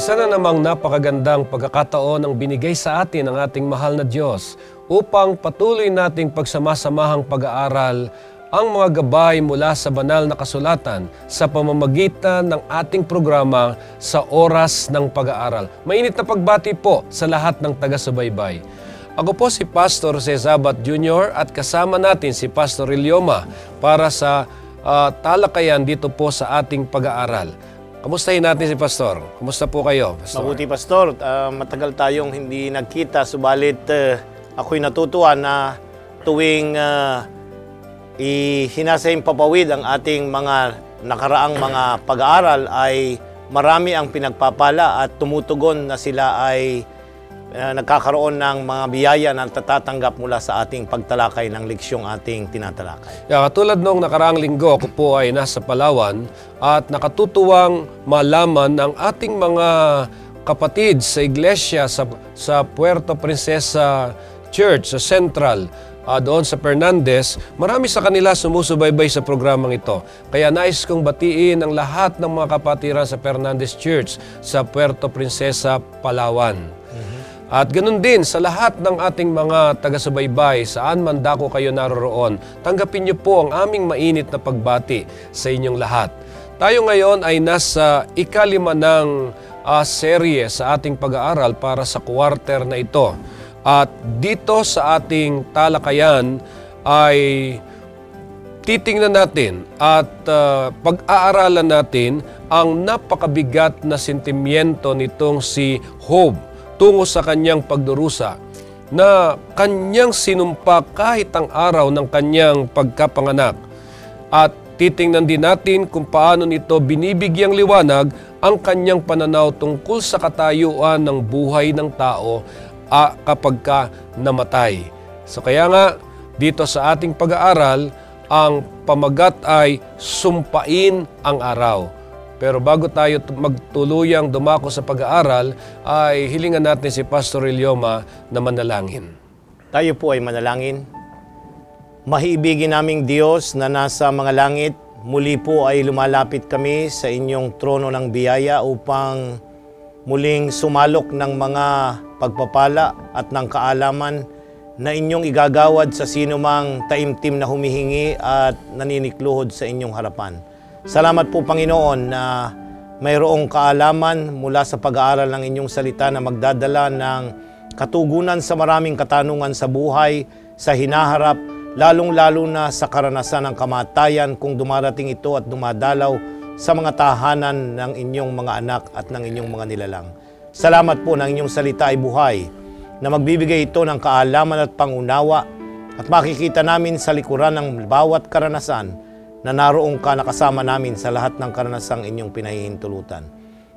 Isa na namang napakagandang pagkakataon ang binigay sa atin ng ating mahal na Diyos upang patuloy nating pagsamasamaang pag-aaral ang mga gabay mula sa banal na kasulatan sa pamamagitan ng ating programa sa Oras ng Pag-aaral. Mainit na pagbati po sa lahat ng taga-subaybay. Ako po si Pastor Cesabat Jr. at kasama natin si Pastor Ilioma para sa talakayan dito po sa ating pag-aaral. Kamustahin natin si Pastor? Kumusta po kayo, Pastor? Mabuti, Pastor. Matagal tayong hindi nagkita, subalit ako'y natutuwa na tuwing hinasayang papawid ang ating mga nakaraang mga pag-aaral ay marami ang pinagpapala at tumutugon na sila ay nagkakaroon ng mga biyaya na tatatanggap mula sa ating pagtalakay ng leksyong ating tinatalakay. Katulad noong nakaraang linggo, ako po ay nasa Palawan at nakatutuwang malaman ang ating mga kapatid sa iglesia sa Puerto Princesa Church, sa Central, doon sa Fernandez. Marami sa kanila sumusubaybay sa programang ito. Kaya nais kong batiin ang lahat ng mga kapatiran sa Fernandez Church sa Puerto Princesa, Palawan. At ganun din sa lahat ng ating mga taga-subaybay, saan man dako kayo naroroon, tanggapin niyo po ang aming mainit na pagbati sa inyong lahat. Tayo ngayon ay nasa ikalima ng serye sa ating pag-aaral para sa quarter na ito. At dito sa ating talakayan ay titingnan natin at pag-aaralan natin ang napakabigat na sentimiento nitong si Job tungo sa kanyang pagdurusa na kanyang sinumpa kahit ang araw ng kanyang pagkapanganak. At titingnan din natin kung paano nito binibigyang liwanag ang kanyang pananaw tungkol sa katayuan ng buhay ng tao kapag ka namatay. So kaya nga, dito sa ating pag-aaral, ang pamagat ay sumpain ang araw. Pero bago tayo magtuluyang dumako sa pag-aaral, ay hilingan natin si Pastor Ilioma na manalangin. Tayo po ay manalangin. Mahiibigin naming Diyos na nasa mga langit, muli po ay lumalapit kami sa inyong trono ng biyaya upang muling sumalok ng mga pagpapala at ng kaalaman na inyong igagawad sa sinumang taimtim na humihingi at naninikluhod sa inyong harapan. Salamat po, Panginoon, na mayroong kaalaman mula sa pag-aaral ng inyong salita na magdadala ng katugunan sa maraming katanungan sa buhay, sa hinaharap, lalong-lalo na sa karanasan ng kamatayan kung dumarating ito at dumadalaw sa mga tahanan ng inyong mga anak at ng inyong mga nilalang. Salamat po na inyong salita ay buhay, na magbibigay ito ng kaalaman at pangunawa at makikita namin sa likuran ng bawat karanasan na naroong ka nakasama namin sa lahat ng karanasang inyong pinahihintulutan.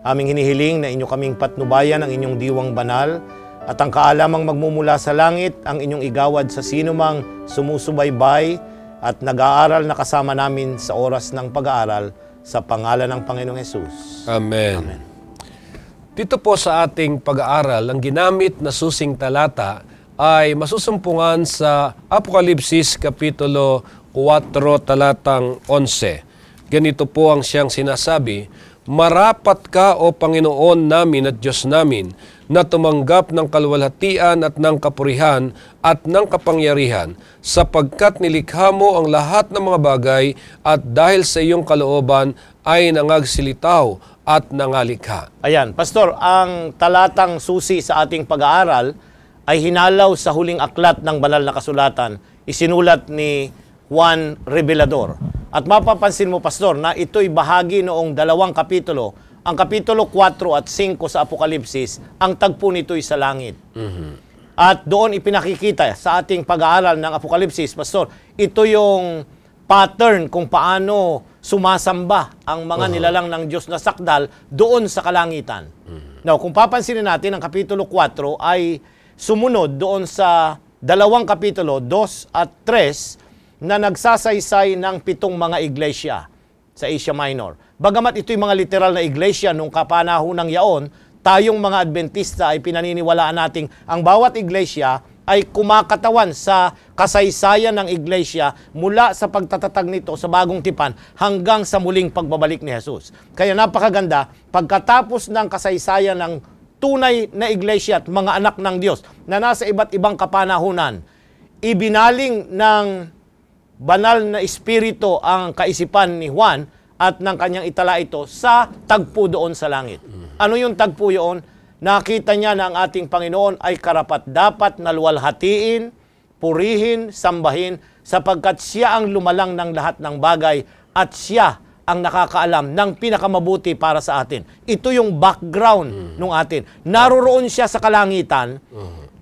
Aming hinihiling na inyo kaming patnubayan ang inyong diwang banal at ang kaalamang magmumula sa langit ang inyong igawad sa sinumang sumusubaybay at nag-aaral na kasama namin sa oras ng pag-aaral sa pangalan ng Panginoong Hesus. Amen. Amen. Dito po sa ating pag-aaral, ang ginamit na susing talata ay masusumpungan sa Apokalipsis Kapitulo 4, talatang 11. Ganito po ang siyang sinasabi, "Marapat ka, O Panginoon namin at Diyos namin, na tumanggap ng kaluwalhatian at ng kapurihan at ng kapangyarihan, sapagkat nilikha mo ang lahat ng mga bagay at dahil sa iyong kalooban ay nangagsilitaw at nangalikha." Ayan, Pastor, ang talatang susi sa ating pag-aaral ay hinalaw sa huling aklat ng banal na kasulatan. Isinulat ni Juan Revelador. At mapapansin mo, Pastor, na ito'y bahagi noong dalawang kapitulo. Ang kapitulo 4 at 5 sa Apokalipsis, ang tagpo nito'y sa langit. At doon ipinakikita sa ating pag-aaral ng Apokalipsis, Pastor, ito yung pattern kung paano sumasamba ang mga nilalang ng Diyos na sakdal doon sa kalangitan. Now, kung papansinin natin, ang kapitulo 4 ay sumunod doon sa dalawang kapitulo, 2 at 3, na nagsasaysay ng 7 mga iglesia sa Asia Minor. Bagamat ito'y mga literal na iglesia nung kapanahon ng yaon, tayong mga Adventista ay pinaniniwalaan nating ang bawat iglesia ay kumakatawan sa kasaysayan ng iglesia mula sa pagtatatag nito sa bagong tipan hanggang sa muling pagbabalik ni Jesus. Kaya napakaganda, pagkatapos ng kasaysayan ng tunay na iglesia at mga anak ng Diyos na nasa iba't ibang kapanahunan, ibinaling ng banal na espiritu ang kaisipan ni Juan at ng kanyang itala ito sa tagpo doon sa langit. Ano yung tagpo yun? Nakita niya na ang ating Panginoon ay karapat-dapat na luwalhatiin, purihin, sambahin, sapagkat siya ang lumalang ng lahat ng bagay at siya ang nakakaalam ng pinakamabuti para sa atin. Ito yung background ng atin. Naroroon siya sa kalangitan,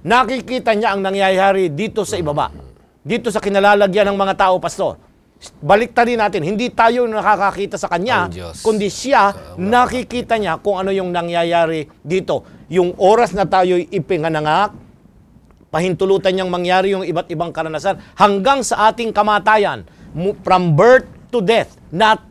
nakikita niya ang nangyayari dito sa ibaba. Dito sa kinalalagyan ng mga tao, Pastor. Baliktarin natin, hindi tayo nakakakita sa Kanya, kundi siya, nakikita niya kung ano yung nangyayari dito. Yung oras na tayo'y ipinanganak, pahintulutan niyang mangyari yung iba't ibang karanasan, hanggang sa ating kamatayan, from birth to death,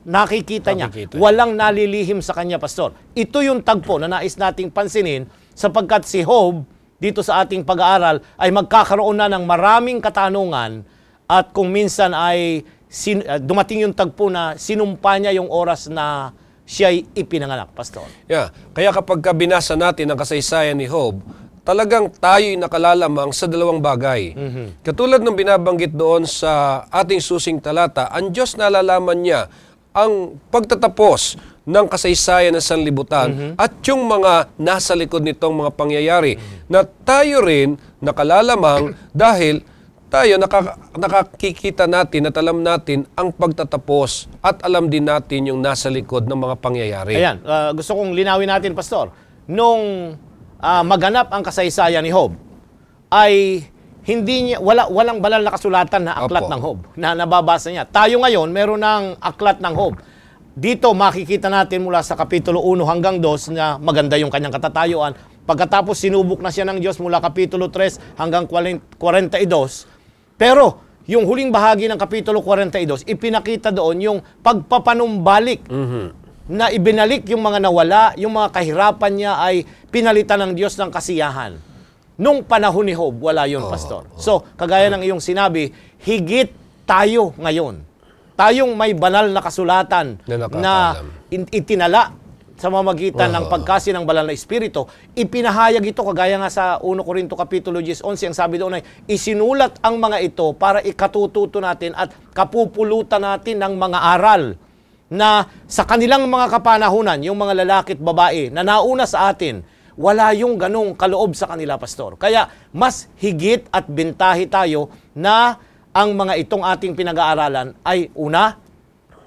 nakikita niya. Walang nalilihim sa Kanya, Pastor. Ito yung tagpo na nais nating pansinin, sapagkat si Job, dito sa ating pag-aaral, ay magkakaroon na ng maraming katanungan, at kung minsan ay dumating yung tagpo na sinumpa niya yung oras na siya'y ipinanganak, Pastor. Yeah. Kaya kapag binasa natin ang kasaysayan ni Job, talagang tayo'y nakalalamang sa dalawang bagay. Katulad ng binabanggit doon sa ating susing talata, ang Diyos nalalaman niya ang pagtatapos ng kasaysayan ng sanlibutan at yung mga nasa likod nitong mga pangyayari na tayo rin nakalalamang dahil tayo nakakikita natin at alam natin ang pagtatapos at alam din natin yung nasa likod ng mga pangyayari. Ayan, gusto kong linawin natin, Pastor. Nung maganap ang kasaysayan ni Job, ay hindi niya, walang banal na kasulatan na aklat ng Job na nababasa niya. Tayo ngayon, meron ng aklat ng Job. Dito makikita natin mula sa Kapitulo 1 hanggang 2 na maganda yung kanyang katatayuan. Pagkatapos sinubok na siya ng Diyos mula Kapitulo 3 hanggang 42. Pero yung huling bahagi ng Kapitulo 42, ipinakita doon yung pagpapanumbalik na ibinalik yung mga nawala, yung mga kahirapan niya ay pinalitan ng Diyos ng kasiyahan. Nung panahon ni Job, wala yun, Pastor. So, kagaya ng iyong sinabi, higit tayo ngayon. Tayong may banal na kasulatan na itinala sa mamagitan ng pagkasi ng banal na espiritu, ipinahayag ito, kagaya nga sa 1 Corinto Kapitulo 11, ang sabi doon ay, isinulat ang mga ito para ikatututo natin at kapupulutan natin ng mga aral na sa kanilang mga kapanahunan, yung mga lalaki at babae na nauna sa atin, wala yung ganong kaloob sa kanila, Pastor. Kaya mas higit at bintahi tayo na ang mga itong ating pinag-aaralan ay una,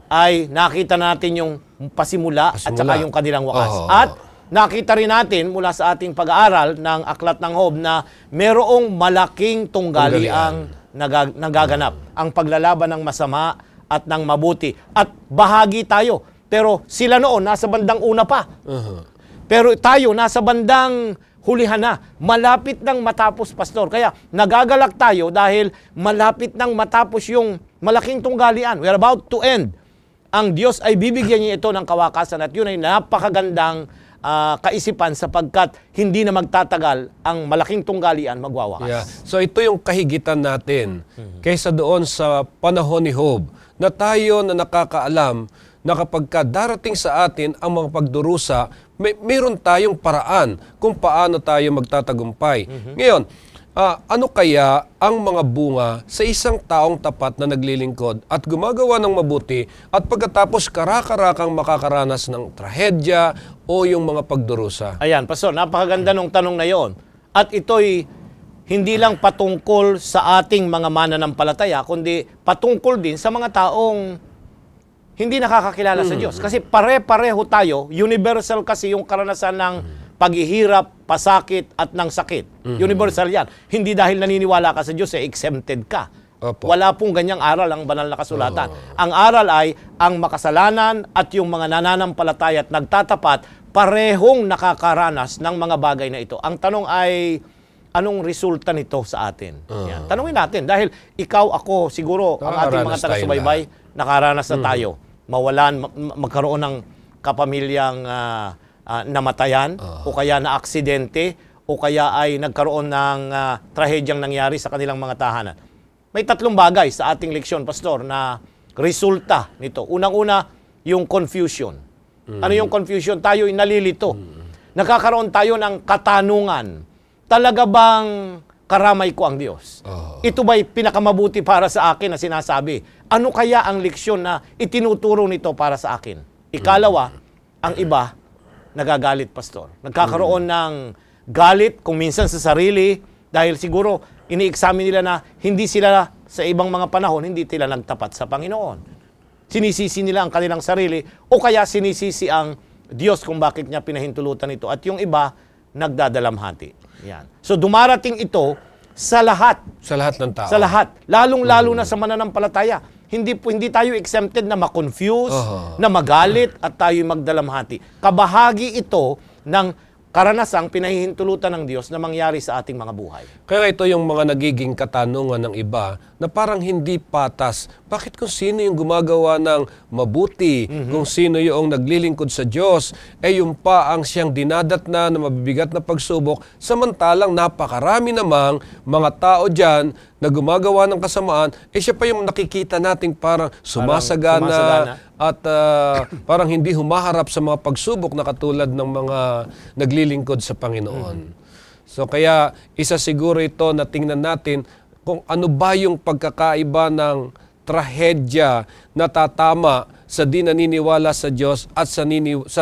ay nakita natin yung pasimula at saka yung kanilang wakas. At nakita rin natin mula sa ating pag-aaral ng aklat ng Job na merong malaking tunggali ang nagaganap. Ang paglalaban ng masama at ng mabuti. At bahagi tayo. Pero sila noon, nasa bandang una pa. Pero tayo, nasa bandang hulihan na. Malapit nang matapos, Pastor. Kaya nagagalak tayo dahil malapit nang matapos yung malaking tunggalian. We are about to end. Ang Diyos ay bibigyan niya ito ng kawakasan at yun ay napakagandang kaisipan sapagkat hindi na magtatagal ang malaking tunggalian magwawakas. Yeah. So ito yung kahigitan natin kaysa doon sa panahon ni Job na tayo na nakakaalam na kapag darating sa atin ang mga pagdurusa, mayroon tayong paraan kung paano tayo magtatagumpay. Ngayon, ano kaya ang mga bunga sa isang taong tapat na naglilingkod at gumagawa ng mabuti at pagkatapos karakarakang makakaranas ng trahedya o yung mga pagdurusa? Ayan, Pastor, napakaganda ng tanong na yon. At ito'y hindi lang patungkol sa ating mga mananampalataya, kundi patungkol din sa mga taong hindi nakakakilala sa Diyos. Kasi pare-pareho tayo, universal kasi yung karanasan ng paghihirap, pasakit, at ng sakit. Universal yan. Hindi dahil naniniwala ka sa Diyos, exempted ka. Wala pong ganyang aral ang banal na kasulatan. Ang aral ay, ang makasalanan at yung mga nananampalataya at nagtatapat, parehong nakakaranas ng mga bagay na ito. Ang tanong ay, anong resulta nito sa atin? Yan. Tanungin natin, dahil ikaw, ako, siguro, ang ating mga taga-subaybay, nakaranas na tayo. Mawalan, magkaroon ng kapamilyang namatayan o kaya na aksidente o kaya ay nagkaroon ng trahedyang nangyari sa kanilang mga tahanan. May tatlong bagay sa ating leksyon, Pastor, na resulta nito. Unang-una, yung confusion. Ano yung confusion? Tayo'y nalilito. Nagkakaroon tayo ng katanungan. Talaga bang karamay ko ang Diyos? Ito ba'y pinakamabuti para sa akin na sinasabi? Ano kaya ang leksyon na itinuturo nito para sa akin? Ikalawa, ang iba, nagagalit, Pastor. Nagkakaroon ng galit, kung minsan sa sarili, dahil siguro ini-examine nila na hindi sila sa ibang mga panahon, hindi sila nagtapat sa Panginoon. Sinisisi nila ang kanilang sarili o kaya sinisisi ang Diyos kung bakit niya pinahintulutan ito. At yung iba, nagdadalamhati. Yan. So dumarating ito sa lahat. Sa lahat ng tao. Sa lahat. Lalong-lalo na sa mananampalataya. Hindi tayo exempted na ma-confuse, na magalit at tayo magdalamhati. Kabahagi ito ng karanasang pinahihintulutan ng Diyos na mangyari sa ating mga buhay. Kaya ito yung mga nagiging katanungan ng iba na parang hindi patas. Bakit kung sino yung gumagawa ng mabuti, kung sino yung naglilingkod sa Diyos, yung pa ang siyang dinadatna na mabibigat na pagsubok, samantalang napakarami namang mga tao dyan na gumagawa ng kasamaan, siya pa yung nakikita nating parang sumasagana. At parang hindi humaharap sa mga pagsubok na katulad ng mga naglilingkod sa Panginoon. So kaya isa siguro ito na tingnan natin kung ano ba yung pagkakaiba ng trahedya na tatama sa di naniniwala sa Diyos at sa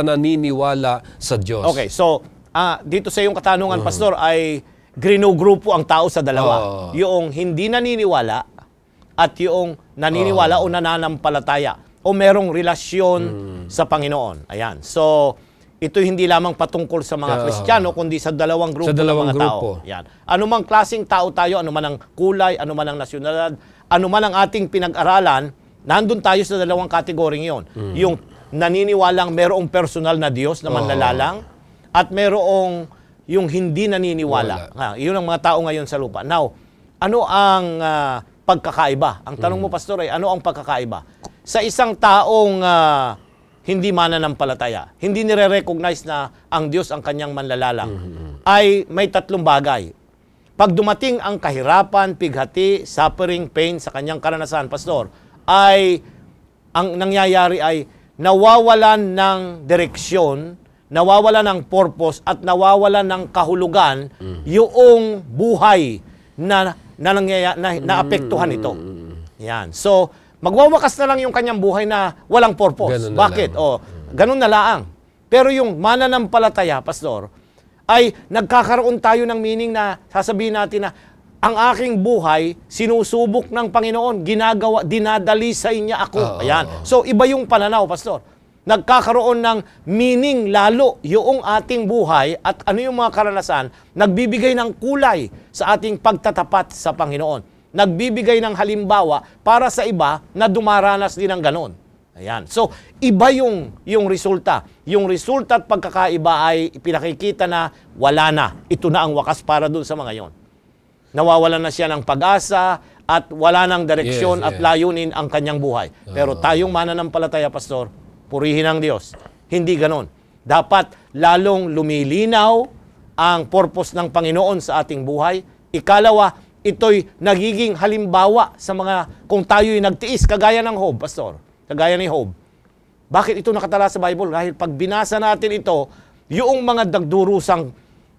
naniniwala sa Diyos. Okay, so dito sa iyong katanungan, Pastor, ay grinugrupo ang tao sa dalawa. Yung hindi naniniwala at yung naniniwala o nananampalataya o merong relasyon sa Panginoon. Ayan. So, ito hindi lamang patungkol sa mga Kristiyano, kundi sa dalawang grupo ng mga tao. Ayan. Ano mang klaseng tao tayo, ano man ang kulay, ano man ang nasyonalidad, ano man ang ating pinag-aralan, nandun tayo sa dalawang kategoring yon. Yung naniniwalang merong personal na Diyos na manlalalang at merong yung hindi naniniwala. Yun ang mga tao ngayon sa lupa. Now, ano ang pagkakaiba? Ang tanong mo, Pastor, ay ano ang pagkakaiba? Sa isang taong hindi mananampalataya, hindi nire-recognize na ang Diyos ang kanyang manlalalang, ay may tatlong bagay. Pag dumating ang kahirapan, pighati, suffering, pain sa kanyang karanasan, Pastor, ay ang nangyayari ay nawawalan ng direksyon, nawawalan ng purpose, at nawawalan ng kahulugan yung buhay na naapektuhan ito. Yan. So, magwawakas na lang yung kanyang buhay na walang purpose. Bakit? Ganun na laang. Pero yung mananampalataya, Pastor, ay nagkakaroon tayo ng meaning na sasabihin natin na ang aking buhay, sinusubok ng Panginoon, dinadalisay niya ako. Ayan. So, iba yung pananaw, Pastor. Nagkakaroon ng meaning lalo yung ating buhay at ano yung mga karanasan, nagbibigay ng kulay sa ating pagtatapat sa Panginoon. Nagbibigay ng halimbawa para sa iba na dumaranas din ng ganon. Ayan. So, iba yung resulta. Yung resulta at pagkakaiba ay pinakikita na wala na. Ito na ang wakas para dun sa mga yon. Nawawalan na siya ng pag-asa at wala ng direksyon at layunin ang kanyang buhay. Pero tayong mananampalataya, Pastor, purihin ang Diyos. Hindi ganon. Dapat lalong lumilinaw ang purpose ng Panginoon sa ating buhay. Ikalawa, ito'y nagiging halimbawa sa mga kung tayo'y nagtiis, kagaya ng Job, Pastor. Kagaya ni Job. Bakit ito nakatala sa Bible? Dahil pag binasa natin ito, yung mga dagdurusang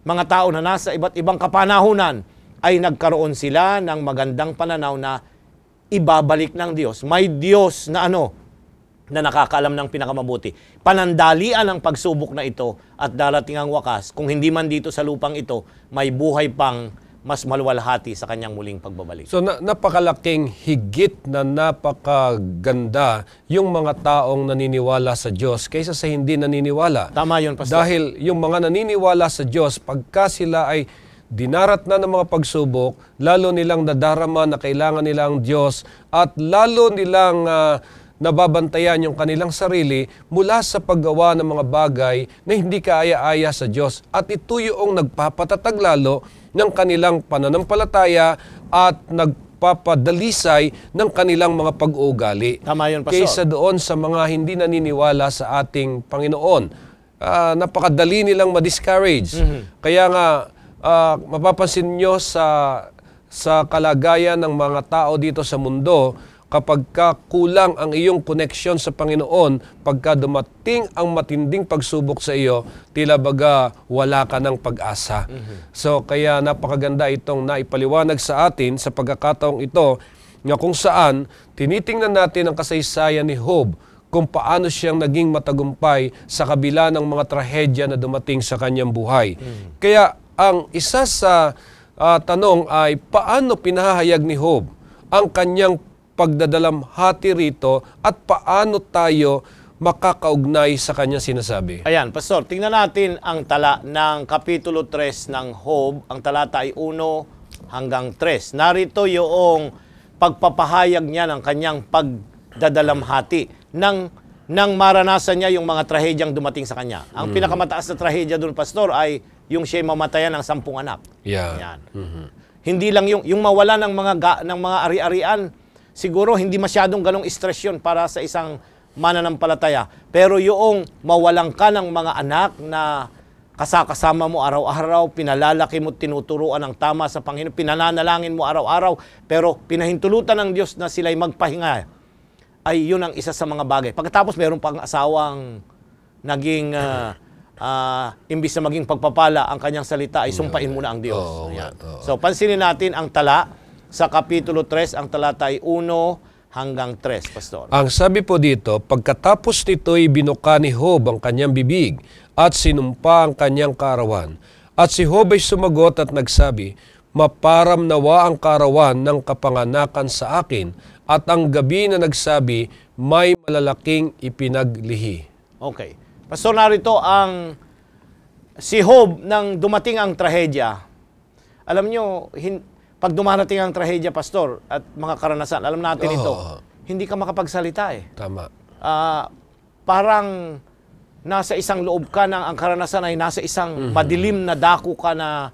mga tao na nasa iba't ibang kapanahunan ay nagkaroon sila ng magandang pananaw na ibabalik ng Diyos. May Diyos na na nakakaalam ng pinakamabuti. Panandalian ang pagsubok na ito at darating ang wakas. Kung hindi man dito sa lupang ito, may buhay pang mas maluwalhati sa kanyang muling pagbabalik. So napakalaking higit na napakaganda yung mga taong naniniwala sa Diyos kaysa sa hindi naniniwala. Tama yun, Pastor. Dahil yung mga naniniwala sa Diyos, pagka sila ay dinarat na ng mga pagsubok, lalo nilang nadarama na kailangan nilang Diyos at lalo nilang nababantayan yung kanilang sarili mula sa paggawa ng mga bagay na hindi kaaya-aya sa Diyos. At ito yung nagpapatatag lalo ng kanilang pananampalataya at nagpapadalisay ng kanilang mga pag-uugali. Tama yun, Pastor. Kaysa doon sa mga hindi naniniwala sa ating Panginoon. Napakadali nilang ma-discourage. Kaya nga, mapapansin nyo sa kalagayan ng mga tao dito sa mundo, kapag kulang ang iyong koneksyon sa Panginoon, pagka dumating ang matinding pagsubok sa iyo, tila baga wala ka ng pag-asa. So kaya napakaganda itong naipaliwanag sa atin sa pagkakataong ito, nga kung saan tinitingnan natin ang kasaysayan ni Job, kung paano siyang naging matagumpay sa kabila ng mga trahedya na dumating sa kanyang buhay. Kaya ang isa sa tanong ay, paano pinahayag ni Job ang kanyang pagdadalamhati rito at paano tayo makakaugnay sa kanyang sinasabi? Ayan, Pastor, tingnan natin ang tala ng Kapitulo 3 ng Job. Ang talata ay 1 hanggang 3. Narito yung pagpapahayag niya ng kanyang pagdadalamhati nang maranasan niya yung mga trahedyang dumating sa kanya. Ang pinakamataas na trahedya doon, Pastor, ay yung siya'y mamatayan ng 10 anak. Yeah. Ayan. Hindi lang yung mawala ng mga ari-arian. Siguro hindi masyadong ganong stress yun para sa isang mananampalataya. Pero yung mawalan ka ng mga anak na kasama mo araw-araw, pinalalaki mo, tinuturuan ng tama sa Panginoon, pinananalangin mo araw-araw, pero pinahintulutan ng Diyos na sila'y magpahinga, ay yun ang isa sa mga bagay. Pagkatapos meron pang asawang naging, imbis na maging pagpapala ang kanyang salita, ay sumpain mo na ang Diyos. So pansinin natin ang tala sa Kapitulo 3, ang talata ay 1 hanggang 3, Pastor. Ang sabi po dito, pagkatapos nito'y binuka ni Job ang kanyang bibig at sinumpa ang kanyang kaarawan. At si Job ay sumagot at nagsabi, maparam nawa ang kaarawan ng kapanganakan sa akin, at ang gabi na nagsabi, may malalaking ipinaglihi. Okay. Pastor, narito ang si Job nang dumating ang trahedya. Alam nyo, pag dumarating ang trahedya, Pastor, at mga karanasan, alam natin ito, hindi ka makapagsalita eh. Tama. Parang nasa isang loob ka ng ang karanasan ay nasa isang madilim na dako ka na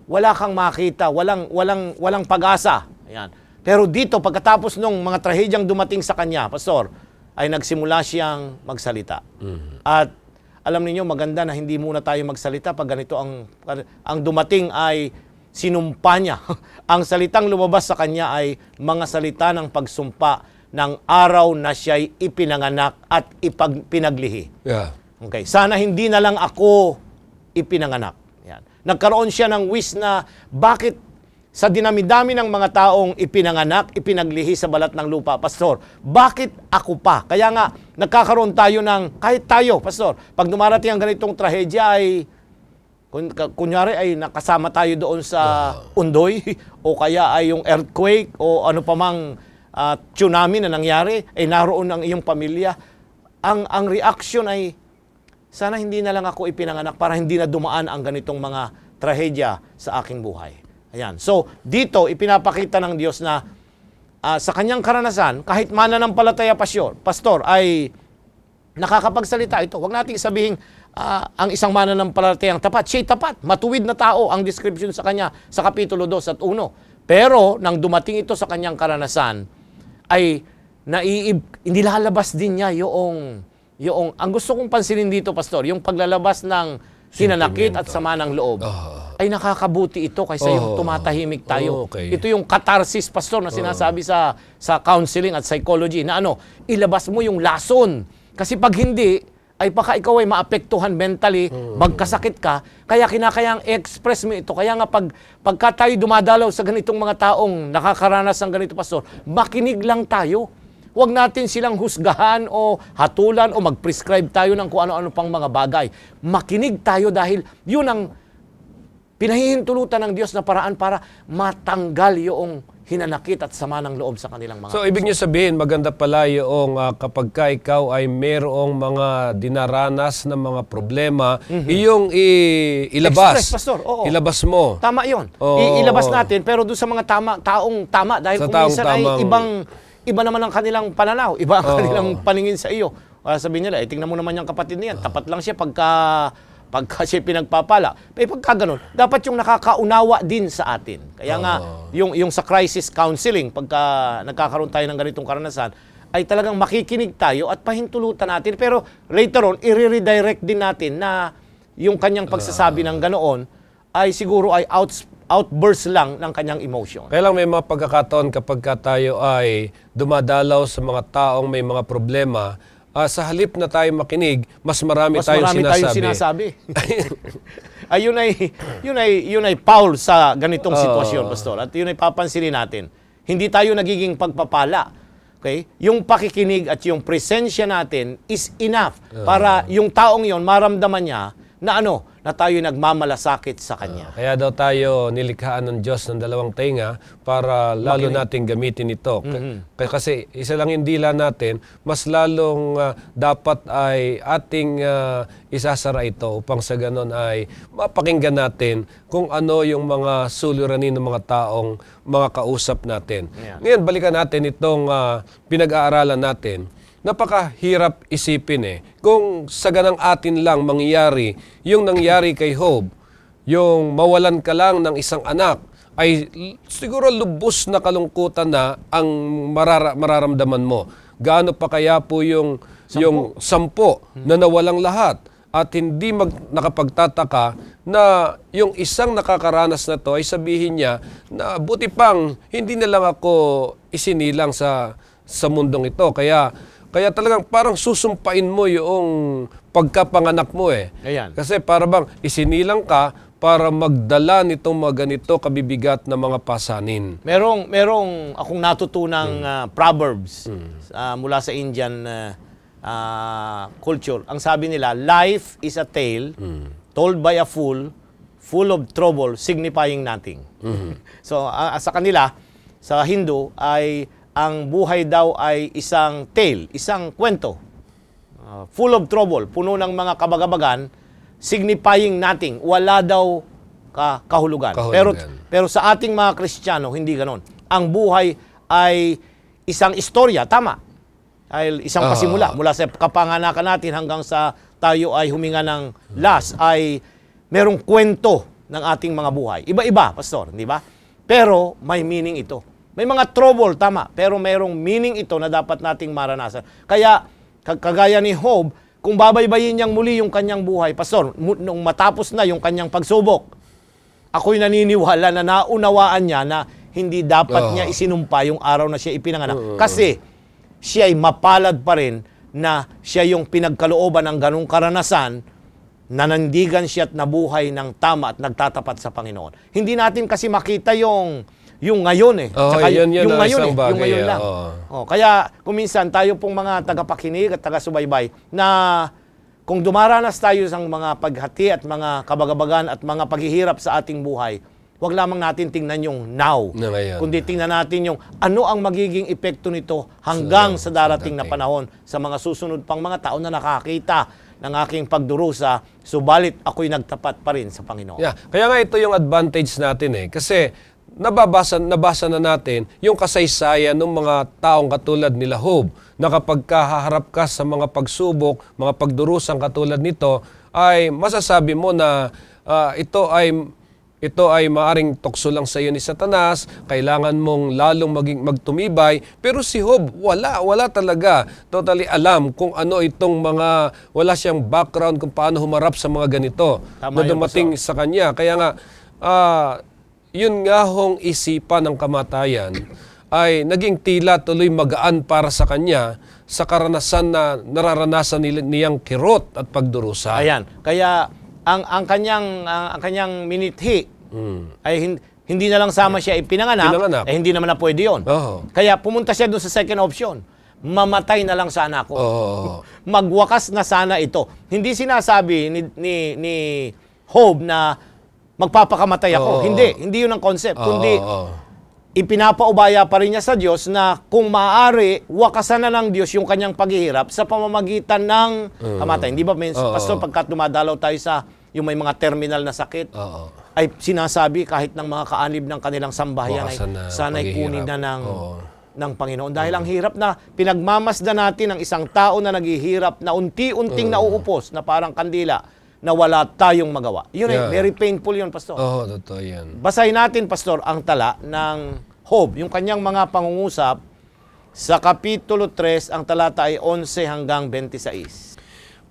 wala kang makita, walang pag-asa. Ayan. Pero dito, pagkatapos nung mga trahedyang dumating sa kanya, Pastor, ay nagsimula siyang magsalita. At alam niyo maganda na hindi muna tayo magsalita pag ganito ang dumating ay sinumpa niya. Ang salitang lumabas sa kanya ay mga salita ng pagsumpa ng araw na siya'y ipinanganak at pinaglihi. Yeah. Okay. Sana hindi na lang ako ipinanganak. Yan. Nagkaroon siya ng wish na bakit sa dinami-dami ng mga taong ipinanganak, ipinaglihi sa balat ng lupa, Pastor, bakit ako pa? Kaya nga, nagkakaroon tayo kahit tayo, Pastor, pag dumarating ang ganitong trahedya ay kunyari ay nakasama tayo doon sa undoy o kaya ay yung earthquake o ano pa mang tsunami na nangyari, ay naroon ang iyong pamilya. Ang reaction ay, sana hindi na lang ako ipinanganak para hindi na dumaan ang ganitong mga trahedya sa aking buhay. Ayan. So, dito, ipinapakita ng Diyos na sa kanyang karanasan, kahit mananampalataya pastor, ay nakakapagsalita ito. Huwag natin sabihin, ang isang mananampalatayang tapat, siya'y tapat, matuwid na tao ang description sa kanya sa Kapitulo 2 at 1. Pero, nang dumating ito sa kanyang karanasan, ay nilalabas din niya yung ang gusto kong pansinin dito, Pastor, yung paglalabas ng hinanakit at sama ng loob. Ay nakakabuti ito kaysa yung tumatahimik tayo. Okay. Ito yung catharsis, Pastor, na sinasabi sa counseling at psychology na ilabas mo yung lason. Kasi pag hindi, ay baka ikaw ay maapektuhan mentally, magkasakit ka, kaya kinakayang express mo ito. Kaya nga pagka tayo dumadalaw sa ganitong mga taong nakakaranas ng ganito, Pastor, makinig lang tayo. Huwag natin silang husgahan o hatulan o mag-prescribe tayo ng kung ano-ano pang mga bagay. Makinig tayo dahil yun ang pinahihintulutan ng Diyos na paraan para matanggal yung hinanakit at sama ng loob sa kanilang mga So, ibig niyo sabihin, maganda pala yung kapag ka ikaw ay mayroong mga dinaranas na mga problema, iyong ilabas. Express, Pastor. Oo. Ilabas mo. Tama yun. Oo. Ilabas natin, pero doon sa mga taong tama, dahil Sa kung minsan ay taong-tamang- iba naman ang kanilang pananaw, iba ang kanilang paningin sa iyo. Sabihin nila, tingnan mo naman yung kapatid niyan, tapat lang siya pagka siya pinagpapala. Pero pagka ganun, dapat yung nakakaunawa din sa atin. Kaya nga, yung sa crisis counseling, pagka nagkakaroon tayo ng ganitong karanasan, ay talagang makikinig tayo at pahintulutan natin. Pero later on, i-redirect din natin na yung kanyang pagsasabi ng ganoon ay siguro ay outburst lang ng kanyang emotion. Kaya lang may mga pagkakataon kapag tayo ay dumadalaw sa mga taong may mga problema, sa halip na tayo makinig, mas marami tayong sinasabi. Ay, yun ay Paul sa ganitong sitwasyon, Pastor. At yun ay papansinin natin. Hindi tayo nagiging pagpapala. Okay? Yung pakikinig at yung presensya natin is enough para yung taong yon maramdaman niya na tayo nagmamalasakit sa kanya. Kaya daw tayo nilikhaan ng Diyos ng dalawang tenga para lalo nating gamitin ito. Kasi isa lang yung dila natin, mas lalong dapat ay ating isasara ito upang sa ganon ay mapakinggan natin kung ano yung mga suliranin ng mga taong mga kausap natin. Yeah. Ngayon, balikan natin itong pinag-aaralan natin. Napakahirap isipin kung sa ganang atin lang mangyayari yung nangyari kay Job, yung mawalan ka lang ng isang anak, ay siguro lubos na kalungkutan na ang mararamdaman mo. Gaano pa kaya po yung 10 na nawalang lahat at hindi nakapagtataka na yung isang nakakaranas na to ay sabihin niya na buti pang hindi na lang ako isinilang sa mundong ito. Kaya talagang parang susumpain mo yung pagkapanganak mo Ayan. Kasi para bang isinilang ka para magdala nitong mga ganito kabibigat na mga pasanin. Merong akong natutunang proverbs mula sa Indian culture. Ang sabi nila, life is a tale told by a fool, full of trouble, signifying nothing. So sa kanila, sa Hindu ay ang buhay daw ay isang tale, isang kwento. Full of trouble, puno ng mga kabagabagan, signifying nothing. Wala daw kahulugan. Pero sa ating mga Kristiyano, hindi ganon. Ang buhay ay isang istorya, tama. Ay isang pasimula. Mula sa kapanganakan natin hanggang sa tayo ay huminga ng last, ay merong kwento ng ating mga buhay. Iba-iba, Pastor, di ba? Pero may meaning ito. May mga trouble, tama, pero mayroong meaning ito na dapat nating maranasan. Kaya, kagaya ni Job, kung babaybayin niyang muli yung kanyang buhay, Pastor, nung matapos na yung kanyang pagsubok, ako'y naniniwala na naunawaan niya na hindi dapat niya isinumpa yung araw na siya ipinanganak. Kasi, siya ay mapalad pa rin na siya yung pinagkalooban ng ganong karanasan, nanandigan siya at nabuhay ng tama at nagtatapat sa Panginoon. Hindi natin kasi makita yung ngayon Tsaka yung ngayon bagay, yung ngayon lang. Kaya kuminsan tayo pong mga tagapakinig at taga-subaybay na kung dumaranas tayo sa mga paghati at mga kabagabagan at mga paghihirap sa ating buhay, wag lamang natin tingnan yung now. Kundi tingnan natin yung ano ang magiging epekto nito hanggang sa darating na panahon sa mga susunod pang mga tao na nakakita ng aking pagdurusa, subalit ako'y nagtapat pa rin sa Panginoon. Yeah. Kaya nga ito yung advantage natin kasi nabasa na natin yung kasaysayan ng mga taong katulad nila Job, na kapag haharap ka sa mga pagsubok, mga pagdurusang katulad nito, ay masasabi mo na ito ay maaring tukso lang sa iyo ni Satanas, kailangan mong lalong magtumibay. Pero si Job, wala talaga totally alam kung ano itong wala siyang background kung paano humarap sa mga ganito na dumating sa kanya. Kaya nga, yun nga hong isipan ng kamatayan ay naging tila tuloy magaan para sa kanya sa karanasan na nararanasan niyang kirot at pagdurusa. Ayan. Kaya ang kanyang minithi ay hindi na lang sama siya ipinanganak. Hindi naman na pwede yun. Kaya pumunta siya doon sa second option. Mamatay na lang sana ako. Magwakas na sana ito. Hindi sinasabi ni Job na magpapakamatay ako. Hindi yun ang concept. Kundi ipinapaubaya pa rin niya sa Diyos na kung maaari, wakasan na ng Diyos yung kanyang paghihirap sa pamamagitan ng kamatayan. Hindi ba, Pastor, pagka dumadalaw tayo sa yung may mga terminal na sakit, ay sinasabi kahit ng mga kaanib ng kanilang sambahayan ay sana'y kunin na ng Panginoon. Dahil ang hirap na pinagmamasdan natin ng isang tao na naghihirap na unti-unting nauupos na parang kandila na wala tayong magawa. Yun very painful yun, Pastor. Totoo yan. Basahin natin, Pastor, ang tala ng Job, yung kanyang mga pangungusap sa Kapitulo 3, ang talata ay 11 hanggang 26.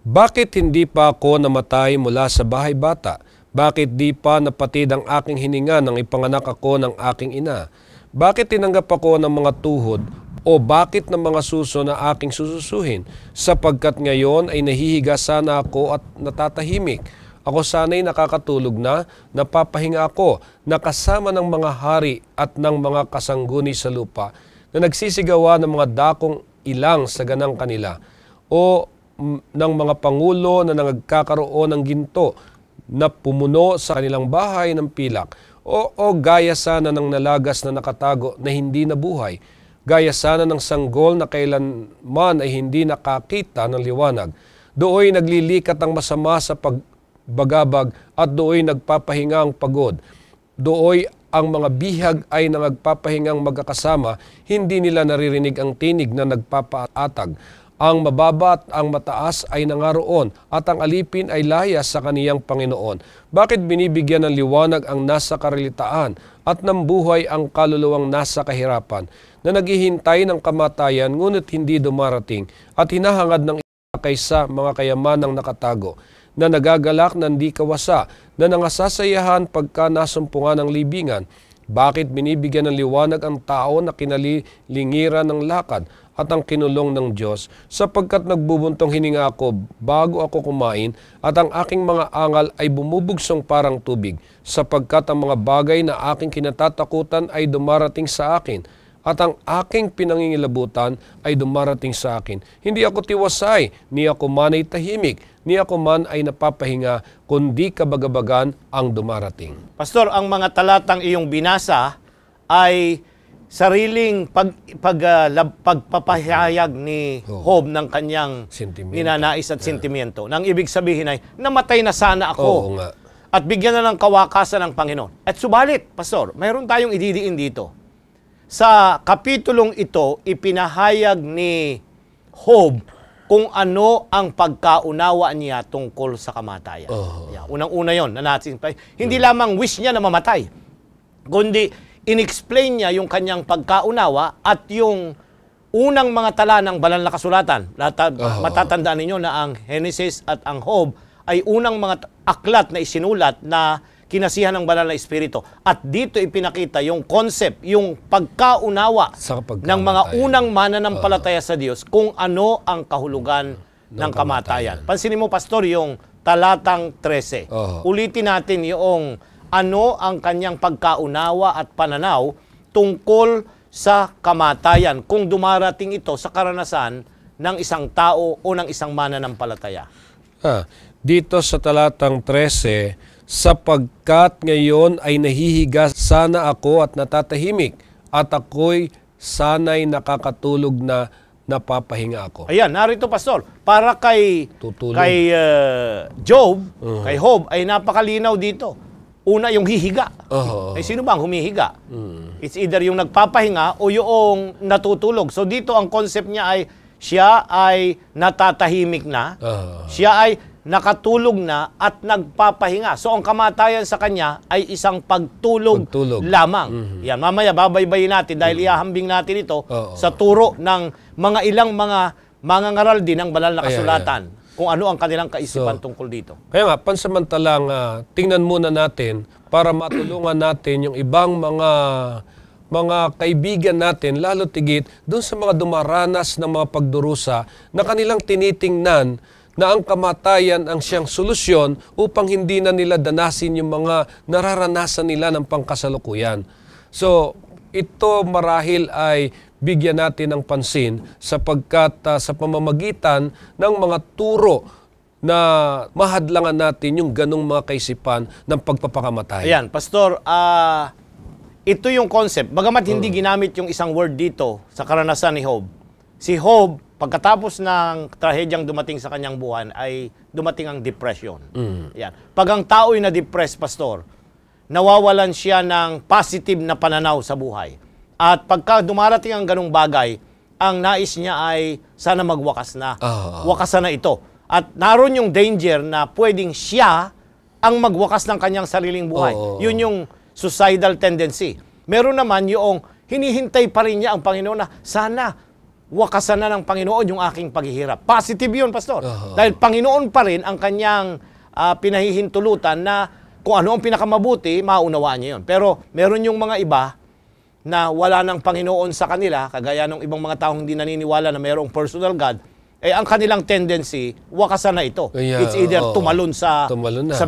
Bakit hindi pa ako namatay mula sa bahay bata? Bakit di pa napatid ang aking hininga nang ipanganak ako ng aking ina? Bakit tinanggap ako ng mga tuhod o bakit ng mga suso na aking sususuhin? Sapagkat ngayon ay nahihiga sana ako at natatahimik. Ako sana'y nakakatulog na, napapahinga ako, nakasama ng mga hari at ng mga kasangguni sa lupa, na nagsisigawa ng mga dakong ilang sa ganang kanila, o ng mga pangulo na nagkakaroon ng ginto, na pumuno sa kanilang bahay ng pilak, o gaya sana ng nalagas na nakatago na hindi nabuhay, gaya sana ng sanggol na kailanman ay hindi nakakita ng liwanag. Dooy naglilikat ang masama sa pagbagabag at dooy nagpapahinga ang pagod. Dooy ang mga bihag ay nagpapahingang magkakasama, hindi nila naririnig ang tinig na nagpapaatag. Ang mababa at ang mataas ay nangaroon at ang alipin ay layas sa kaniyang Panginoon. Bakit binibigyan ng liwanag ang nasa karalitaan at ng buhay ang kaluluwang nasa kahirapan, na naghihintay ng kamatayan ngunit hindi dumarating at hinahangad ng isa kaysa mga kayamanang nakatago, na nagagalak ng di kawasa, na nangasasayahan pagka nasumpungan ng libingan? Bakit binibigyan ng liwanag ang tao na kinalilingiran ng lakad at ang kinulong ng Diyos? Sapagkat nagbubuntong hininga ako bago ako kumain at ang aking mga angal ay bumubugsong parang tubig, sapagkat ang mga bagay na aking kinatatakutan ay dumarating sa akin at ang aking pinangingilabutan ay dumarating sa akin. Hindi ako tiwasay, ni ako man ay tahimik, ni ako man ay napapahinga, kundi kabagabagan ang dumarating. Pastor, ang mga talatang iyong binasa ay sariling pagpapahayag ni Job ng kanyang ninanais at sentimiento. Nang ibig sabihin ay, namatay na sana ako at bigyan na ng kawakasan ng Panginoon. At subalit, Pastor, mayroon tayong ididiin dito. Sa kapitulong ito, ipinahayag ni Job kung ano ang pagkaunawa niya tungkol sa kamatayan. Unang-una yon na natin. Hindi lamang wish niya na mamatay, kundi in-explain niya yung kanyang pagkaunawa at yung unang mga tala ng banal na kasulatan. Matatandaan ninyo na ang Genesis at ang Job ay unang mga aklat na isinulat na kinasihan ng banal na espiritu. At dito ipinakita yung concept, yung pagkaunawa ng mga unang mananampalataya sa Diyos kung ano ang kahulugan ng kamatayan. Pansinin mo, Pastor, yung talatang 13. Ulitin natin yung ano ang kanyang pagkaunawa at pananaw tungkol sa kamatayan kung dumarating ito sa karanasan ng isang tao o ng isang mananampalataya. Dito sa talatang 13, sapagkat ngayon ay nahihiga sana ako at natatahimik, at ako'y sana'y nakakatulog na napapahinga ako. Ayan, narito, Pastor. Para kay Job, kay Job, ay napakalinaw dito. Una, yung hihiga. Ay sino bang humihiga? It's either yung nagpapahinga o yung natutulog. So dito ang concept niya ay siya ay natatahimik na, siya ay nakatulog na at nagpapahinga. So ang kamatayan sa kanya ay isang pagtulog lamang. Yan, mamaya babaybayin natin dahil ihahambing natin ito sa turo ng mga ilang mga ngaral din ng banal na kasulatan. Kung ano ang kanilang kaisipan tungkol dito. Kaya nga, pansamantalang tingnan muna natin para matulungan natin yung ibang mga kaibigan natin, lalo tigit doon sa mga dumaranas ng mga pagdurusa na kanilang tinitingnan na ang kamatayan ang siyang solusyon upang hindi na nila danasin yung mga nararanasan nila ng pangkasalukuyan. So, ito marahil ay bigyan natin ng pansin sapagkat sa pamamagitan ng mga turo na mahadlangan natin yung ganong mga kaisipan ng pagpapakamatay. Ayan, Pastor, ito yung concept. Bagamat hindi ginamit yung isang word dito sa karanasan ni Job. Si Job, pagkatapos ng trahedyang dumating sa kanyang buhay, ay dumating ang depression. Ayan. Pag ang tao'y na-depress, Pastor, nawawalan siya ng positive na pananaw sa buhay. At pagka dumarating ang ganung bagay, ang nais niya ay sana magwakas na. Wakasan na ito. At naroon yung danger na pwedeng siya ang magwakas ng kanyang sariling buhay. Yun yung suicidal tendency. Meron naman yung hinihintay pa rin niya ang Panginoon na sana wakasan na ng Panginoon yung aking paghihirap. Positive yun, Pastor. Dahil Panginoon pa rin ang kanyang pinahihintulutan na kung ano ang pinakamabuti, maunawaan niya yun. Pero meron yung mga iba na wala ng Panginoon sa kanila, kagaya ng ibang mga taong hindi naniniwala na mayroong personal God, eh ang kanilang tendency, wakasan na ito. Kaya, It's either tumalon sa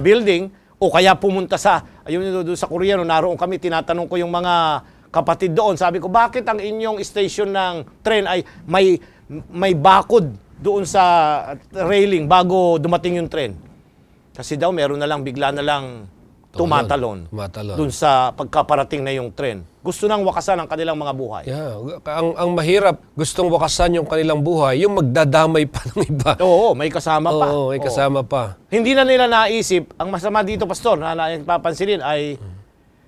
building, o kaya pumunta sa, ayun doon sa Korea, no, naroon kami, tinatanong ko yung mga kapatid doon, sabi ko, bakit ang inyong station ng tren ay may bakod doon sa railing bago dumating yung tren? Kasi daw meron na lang, bigla na lang tumatalon doon sa pagkaparating na yung tren. Gusto nang wakasan ang kanilang mga buhay. Yeah. Ang mahirap, gustong wakasan yung kanilang buhay, yung magdadamay pa ng iba. Oo, may kasama pa. Oo, may kasama pa. Hindi na nila naisip, ang masama dito, Pastor, na napapansinin ay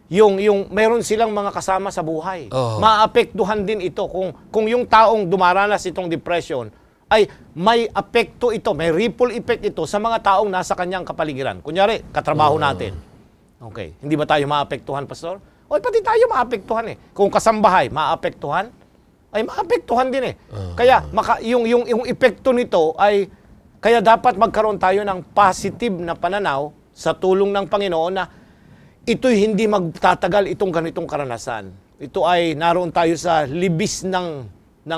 yung meron silang mga kasama sa buhay. Maapektuhan din ito kung yung taong dumaranas itong depression ay may apekto ito, may ripple effect ito sa mga taong nasa kanyang kapaligiran. Kunyari, katrabaho natin. Okay, hindi ba tayo maapektuhan, Pastor? O pati tayo maapektuhan eh. Kung kasambahay, maapektuhan, ay maapektuhan din eh. Kaya yung epekto nito ay, kaya dapat magkaroon tayo ng positive na pananaw sa tulong ng Panginoon na ito'y hindi magtatagal itong ganitong karanasan. Ito ay naroon tayo sa libis ng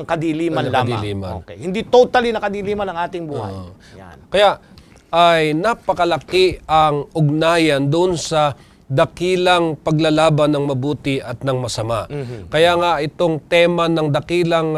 kadiliman lamang. Okay. Hindi totally nakadiliman ang ating buhay. Yan. Kaya ay napakalaki ang ugnayan doon sa dakilang paglalaban ng mabuti at ng masama. Kaya nga itong tema ng dakilang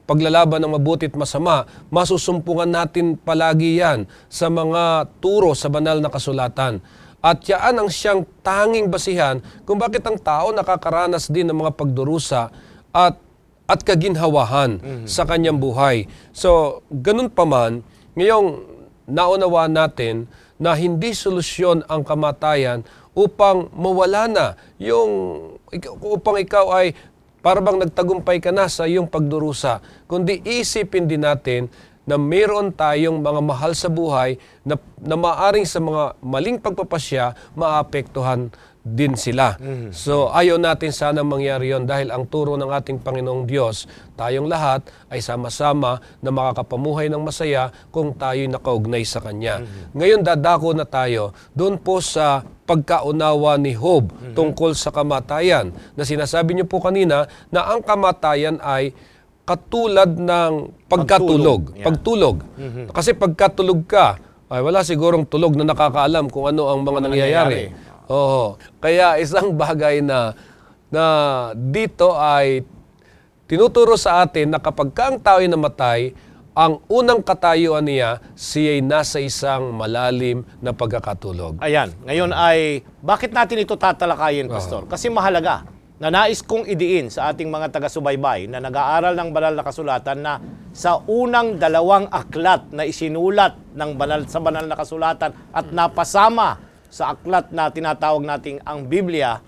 paglalaban ng mabuti at masama, masusumpungan natin palagi yan sa mga turo sa banal na kasulatan. At yan ang siyang tanging basihan kung bakit ang tao nakakaranas din ng mga pagdurusa at kaginhawahan sa kanyang buhay. So, ganun pa man, ngayong naunawa natin na hindi solusyon ang kamatayan upang mawala na upang ikaw ay parang nagtagumpay ka na sa iyong pagdurusa, kundi isipin din natin na mayroon tayong mga mahal sa buhay na maaring sa mga maling pagpapasya maapektuhan din sila. So ayaw natin sana mangyari yon dahil ang turo ng ating Panginoong Diyos, tayong lahat ay sama-sama na makakapamuhay ng masaya kung tayo'y nakaugnay sa Kanya. Ngayon dadako na tayo doon po sa pagkaunawa ni Job tungkol sa kamatayan, na sinasabi niyo po kanina na ang kamatayan ay katulad ng pagkatulog. Pagtulog. Kasi pagkatulog ka, ay wala sigurong tulog na nakakaalam kung ano ang mga nangyayari. Oo. Kaya isang bagay na dito ay tinuturo sa atin na kapag ang tao'y namatay, ang unang katayuan niya, siya'y nasa isang malalim na pagkakatulog. Ayan. Ngayon ay, bakit natin ito tatalakayin, Pastor? Kasi mahalaga na nais kong idiin sa ating mga taga-subaybay na nag-aaral ng banal na kasulatan na sa unang 2 aklat na isinulat sa banal na kasulatan at napasama sa aklat na tinatawag nating ang Biblia,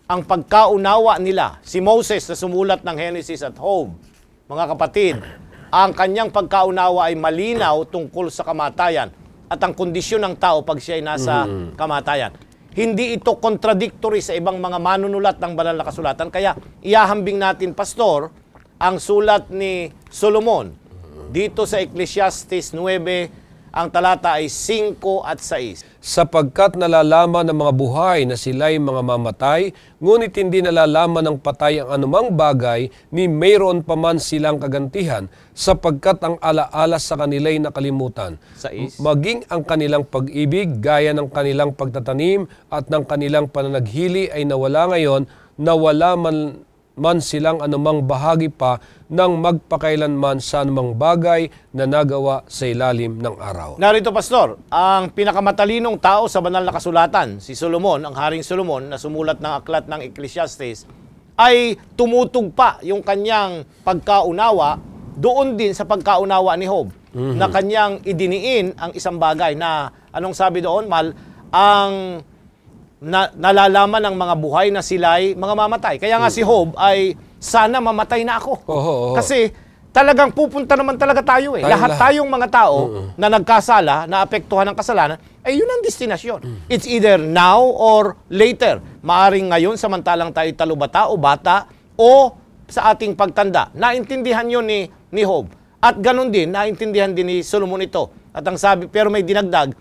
ang pagkaunawa nila, si Moses na sumulat ng Genesis at Job, mga kapatid, ang kanyang pagkaunawa ay malinaw tungkol sa kamatayan at ang kondisyon ng tao pag siya ay nasa kamatayan. Hindi ito contradictory sa ibang mga manunulat ng banal na kasulatan. Kaya iahambing natin, Pastor, ang sulat ni Solomon dito sa Ecclesiastes 9, ang talata ay 5 at 6. Sapagkat nalalaman ng mga buhay na sila'y mga mamatay, ngunit hindi nalalaman ng patay ang anumang bagay, ni mayroon pa man silang kagantihan, sapagkat ang alaala sa kanila'y nakalimutan. 6. Maging ang kanilang pag-ibig, gaya ng kanilang pagtatanim at ng kanilang pananaghili ay nawala ngayon, nawala man silang anumang bahagi pa ng magpakailanman sa anumang bagay na nagawa sa ilalim ng araw. Narito, Pastor, ang pinakamatalinong tao sa banal na kasulatan, si Solomon, ang Haring Solomon, na sumulat ng aklat ng Ecclesiastes, ay tumutugpa yung kanyang pagkaunawa doon din sa pagkaunawa ni Job, na kanyang idiniin ang isang bagay na, anong sabi doon? Nalalaman ng mga buhay na sila'y mga mamatay. Kaya nga si Job ay sana mamatay na ako. Kasi talagang pupunta naman talaga tayo eh. Lahat tayong mga tao na nagkasala, na apektuhan ng kasalanan, ay yun ang destinasyon. It's either now or later. Maaring ngayon samantalang tayo talubata o bata o sa ating pagtanda. Naintindihan yun ni Job. At ganun din, naintindihan din ni Solomon ito. At ang sabi, pero may dinagdag,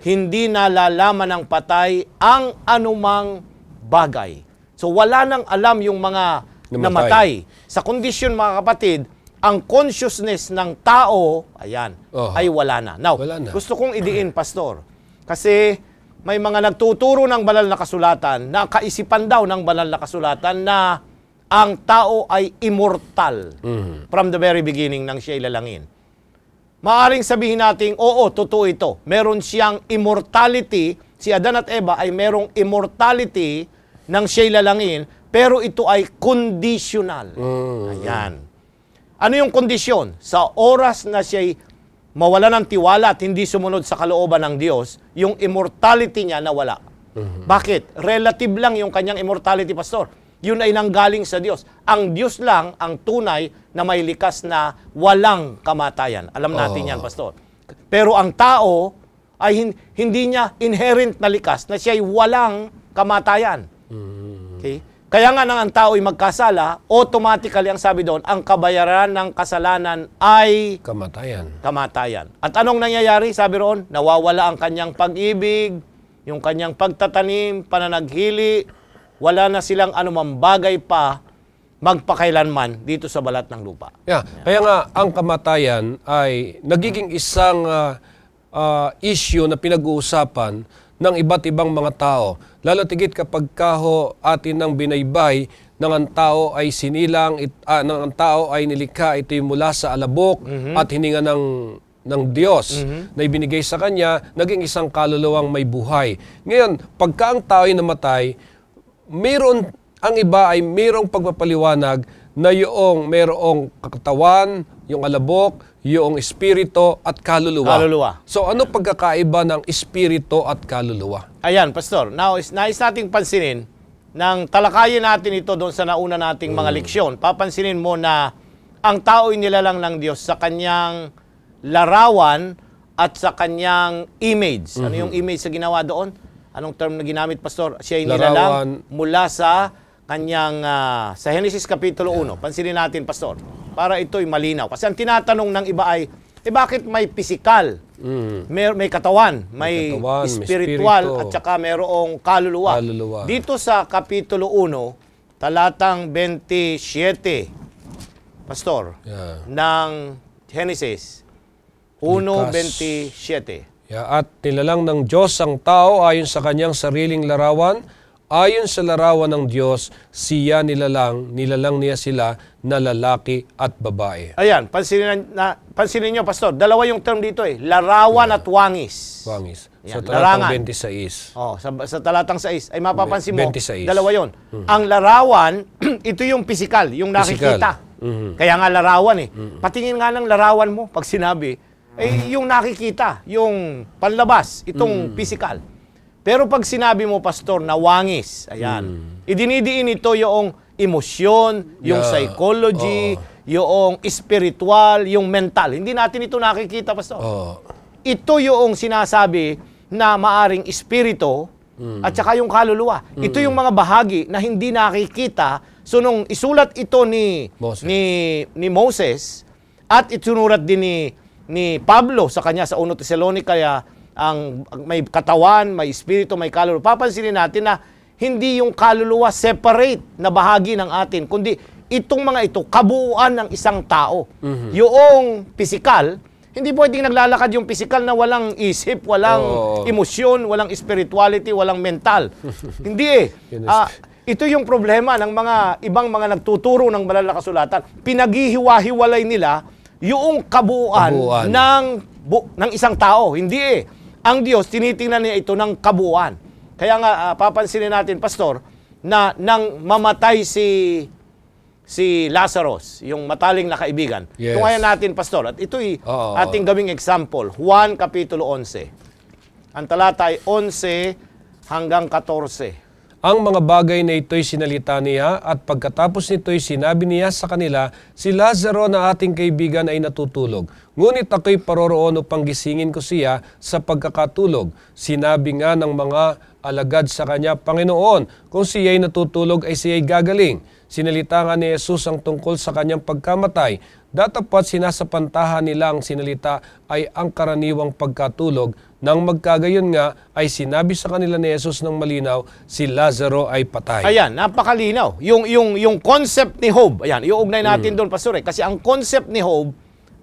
hindi nalalaman ng patay ang anumang bagay. So wala nang alam yung mga namatay. Sa kondisyon, mga kapatid, ang consciousness ng tao, ayan, ay wala na. Now, Wala na. gusto kong idiin, Pastor, kasi may mga nagtuturo ng banal na kasulatan, na kaisipan daw ng banal na kasulatan na ang tao ay immortal from the very beginning nang siya ilalangin. Maaring sabihin natin, oo, totoo ito. Meron siyang immortality, si Adan at Eva ay merong immortality nang siya ilalangin, pero ito ay conditional. Ayan. Ano yung kondisyon? Sa oras na siya'y mawala ng tiwala at hindi sumunod sa kalooban ng Diyos, yung immortality niya nawala. Bakit? Relative lang yung kanyang immortality, Pastor. Yun ay nanggaling sa Diyos. Ang Diyos lang ang tunay na may likas na walang kamatayan. Alam natin yan, Pastor. Pero ang tao ay hindi niya inherent na likas na siya ay walang kamatayan. Okay? Kaya nga nang ang tao ay magkasala, automatically ang sabi doon, ang kabayaran ng kasalanan ay kamatayan. At anong nangyayari? Sabi roon, nawawala ang kanyang pag-ibig, yung kanyang pagtatanim, pananaghili, wala na silang anumang bagay pa magpakailanman dito sa balat ng lupa. Kaya nga, ang kamatayan ay nagiging isang issue na pinag-uusapan ng iba't ibang mga tao. Lalo tigit kapag atin ng binaybay nang ang tao ay sinilang, nang ang tao ay nilikha, ito'y mula sa alabok at hininga ng Diyos na ibinigay sa kanya, naging isang kaluluwang may buhay. Ngayon, pagka ang tao ay namatay, ang iba ay mayroong pagpapaliwanag na merong katawan, yung alabok, yung espiritu at kaluluwa. So ano pagkakaiba ng espiritu at kaluluwa? Ayan, Pastor. Now, nais nating pansinin, nang talakayin natin ito doon sa nauna nating mga leksyon, papansinin mo na ang tao ay nilalang ng Diyos sa kanyang larawan at sa kanyang image. Ano yung image sa ginawa doon? Anong term na ginamit, Pastor? Siya ay nilalang mula sa kanyang, sa Genesis Kapitulo 1. Pansinin natin, Pastor, para ito'y malinaw. Kasi ang tinatanong ng iba ay, bakit may physical? May katawan, may spiritual, at saka mayroong kaluluwa. Dito sa Kapitulo 1, talatang 27, Pastor, ng Genesis 1:27. At nilalang ng Diyos ang tao ayon sa kanyang sariling larawan, ayon sa larawan ng Diyos, siya nilalang niya sila na lalaki at babae. Ayan, pansinin nyo, Pastor, dalawa yung term dito larawan at wangis. Sa talatang 26. Sa talatang 6, ay mapapansin mo, 26. Dalawa yon. Ang larawan, ito yung physical, yung nakikita. Kaya nga larawan Patingin nga ng larawan mo, pag sinabi, yung nakikita, yung panlabas, itong physical. Pero pag sinabi mo, Pastor, na wangis, ayan, idinidiin ito yung emosyon, yung psychology, yung spiritual, yung mental. Hindi natin ito nakikita, Pastor. Ito yung sinasabi na maaring espiritu at saka yung kaluluwa. Ito yung mga bahagi na hindi nakikita. So nung isulat ito ni Moses at itunurat din ni Pablo sa kanya sa 1 Tesalonica, kaya ang may katawan, may espiritu, may kaluluwa. Papansinin natin na hindi yung kaluluwa separate na bahagi ng atin, kundi itong mga ito, kabuuan ng isang tao. Yung physical, hindi pwedeng naglalakad yung physical na walang isip, walang emosyon, walang spirituality, walang mental. Hindi ito yung problema ng mga ibang mga nagtuturo ng banal na kasulatan. Pinaghihiwa-hiwalay nila yung kabuuan ng isang tao. Hindi Ang Diyos, tinitingnan niya ito ng kabuuan. Kaya nga, papansinin natin, Pastor, na nang mamatay si Lazarus, yung mataling na kaibigan. Tungayan natin, Pastor. At ito'y ating gawing example. Juan Kapitulo 11. Ang talata ay 11 hanggang 14. Ang mga bagay na ito'y sinalita niya at pagkatapos nito'y sinabi niya sa kanila, si Lazaro na ating kaibigan ay natutulog, Ngunit ako'y paroroon upang gisingin ko siya sa pagkakatulog. Sinabi nga ng mga alagad sa kanya, Panginoon, kung siya'y natutulog ay siya'y gagaling. Sinalita nga ni Jesus ang tungkol sa kanyang pagkamatay. Datapat sinasapantahan nila ang sinalita ay ang karaniwang pagkatulog. Nang magkagayon nga ay sinabi sa kanila ni Jesus ng malinaw, si Lazaro ay patay. Ayan, napakalinaw. Yung concept ni Job, ayan, iuugnay natin doon, Pastor. Kasi ang concept ni Job,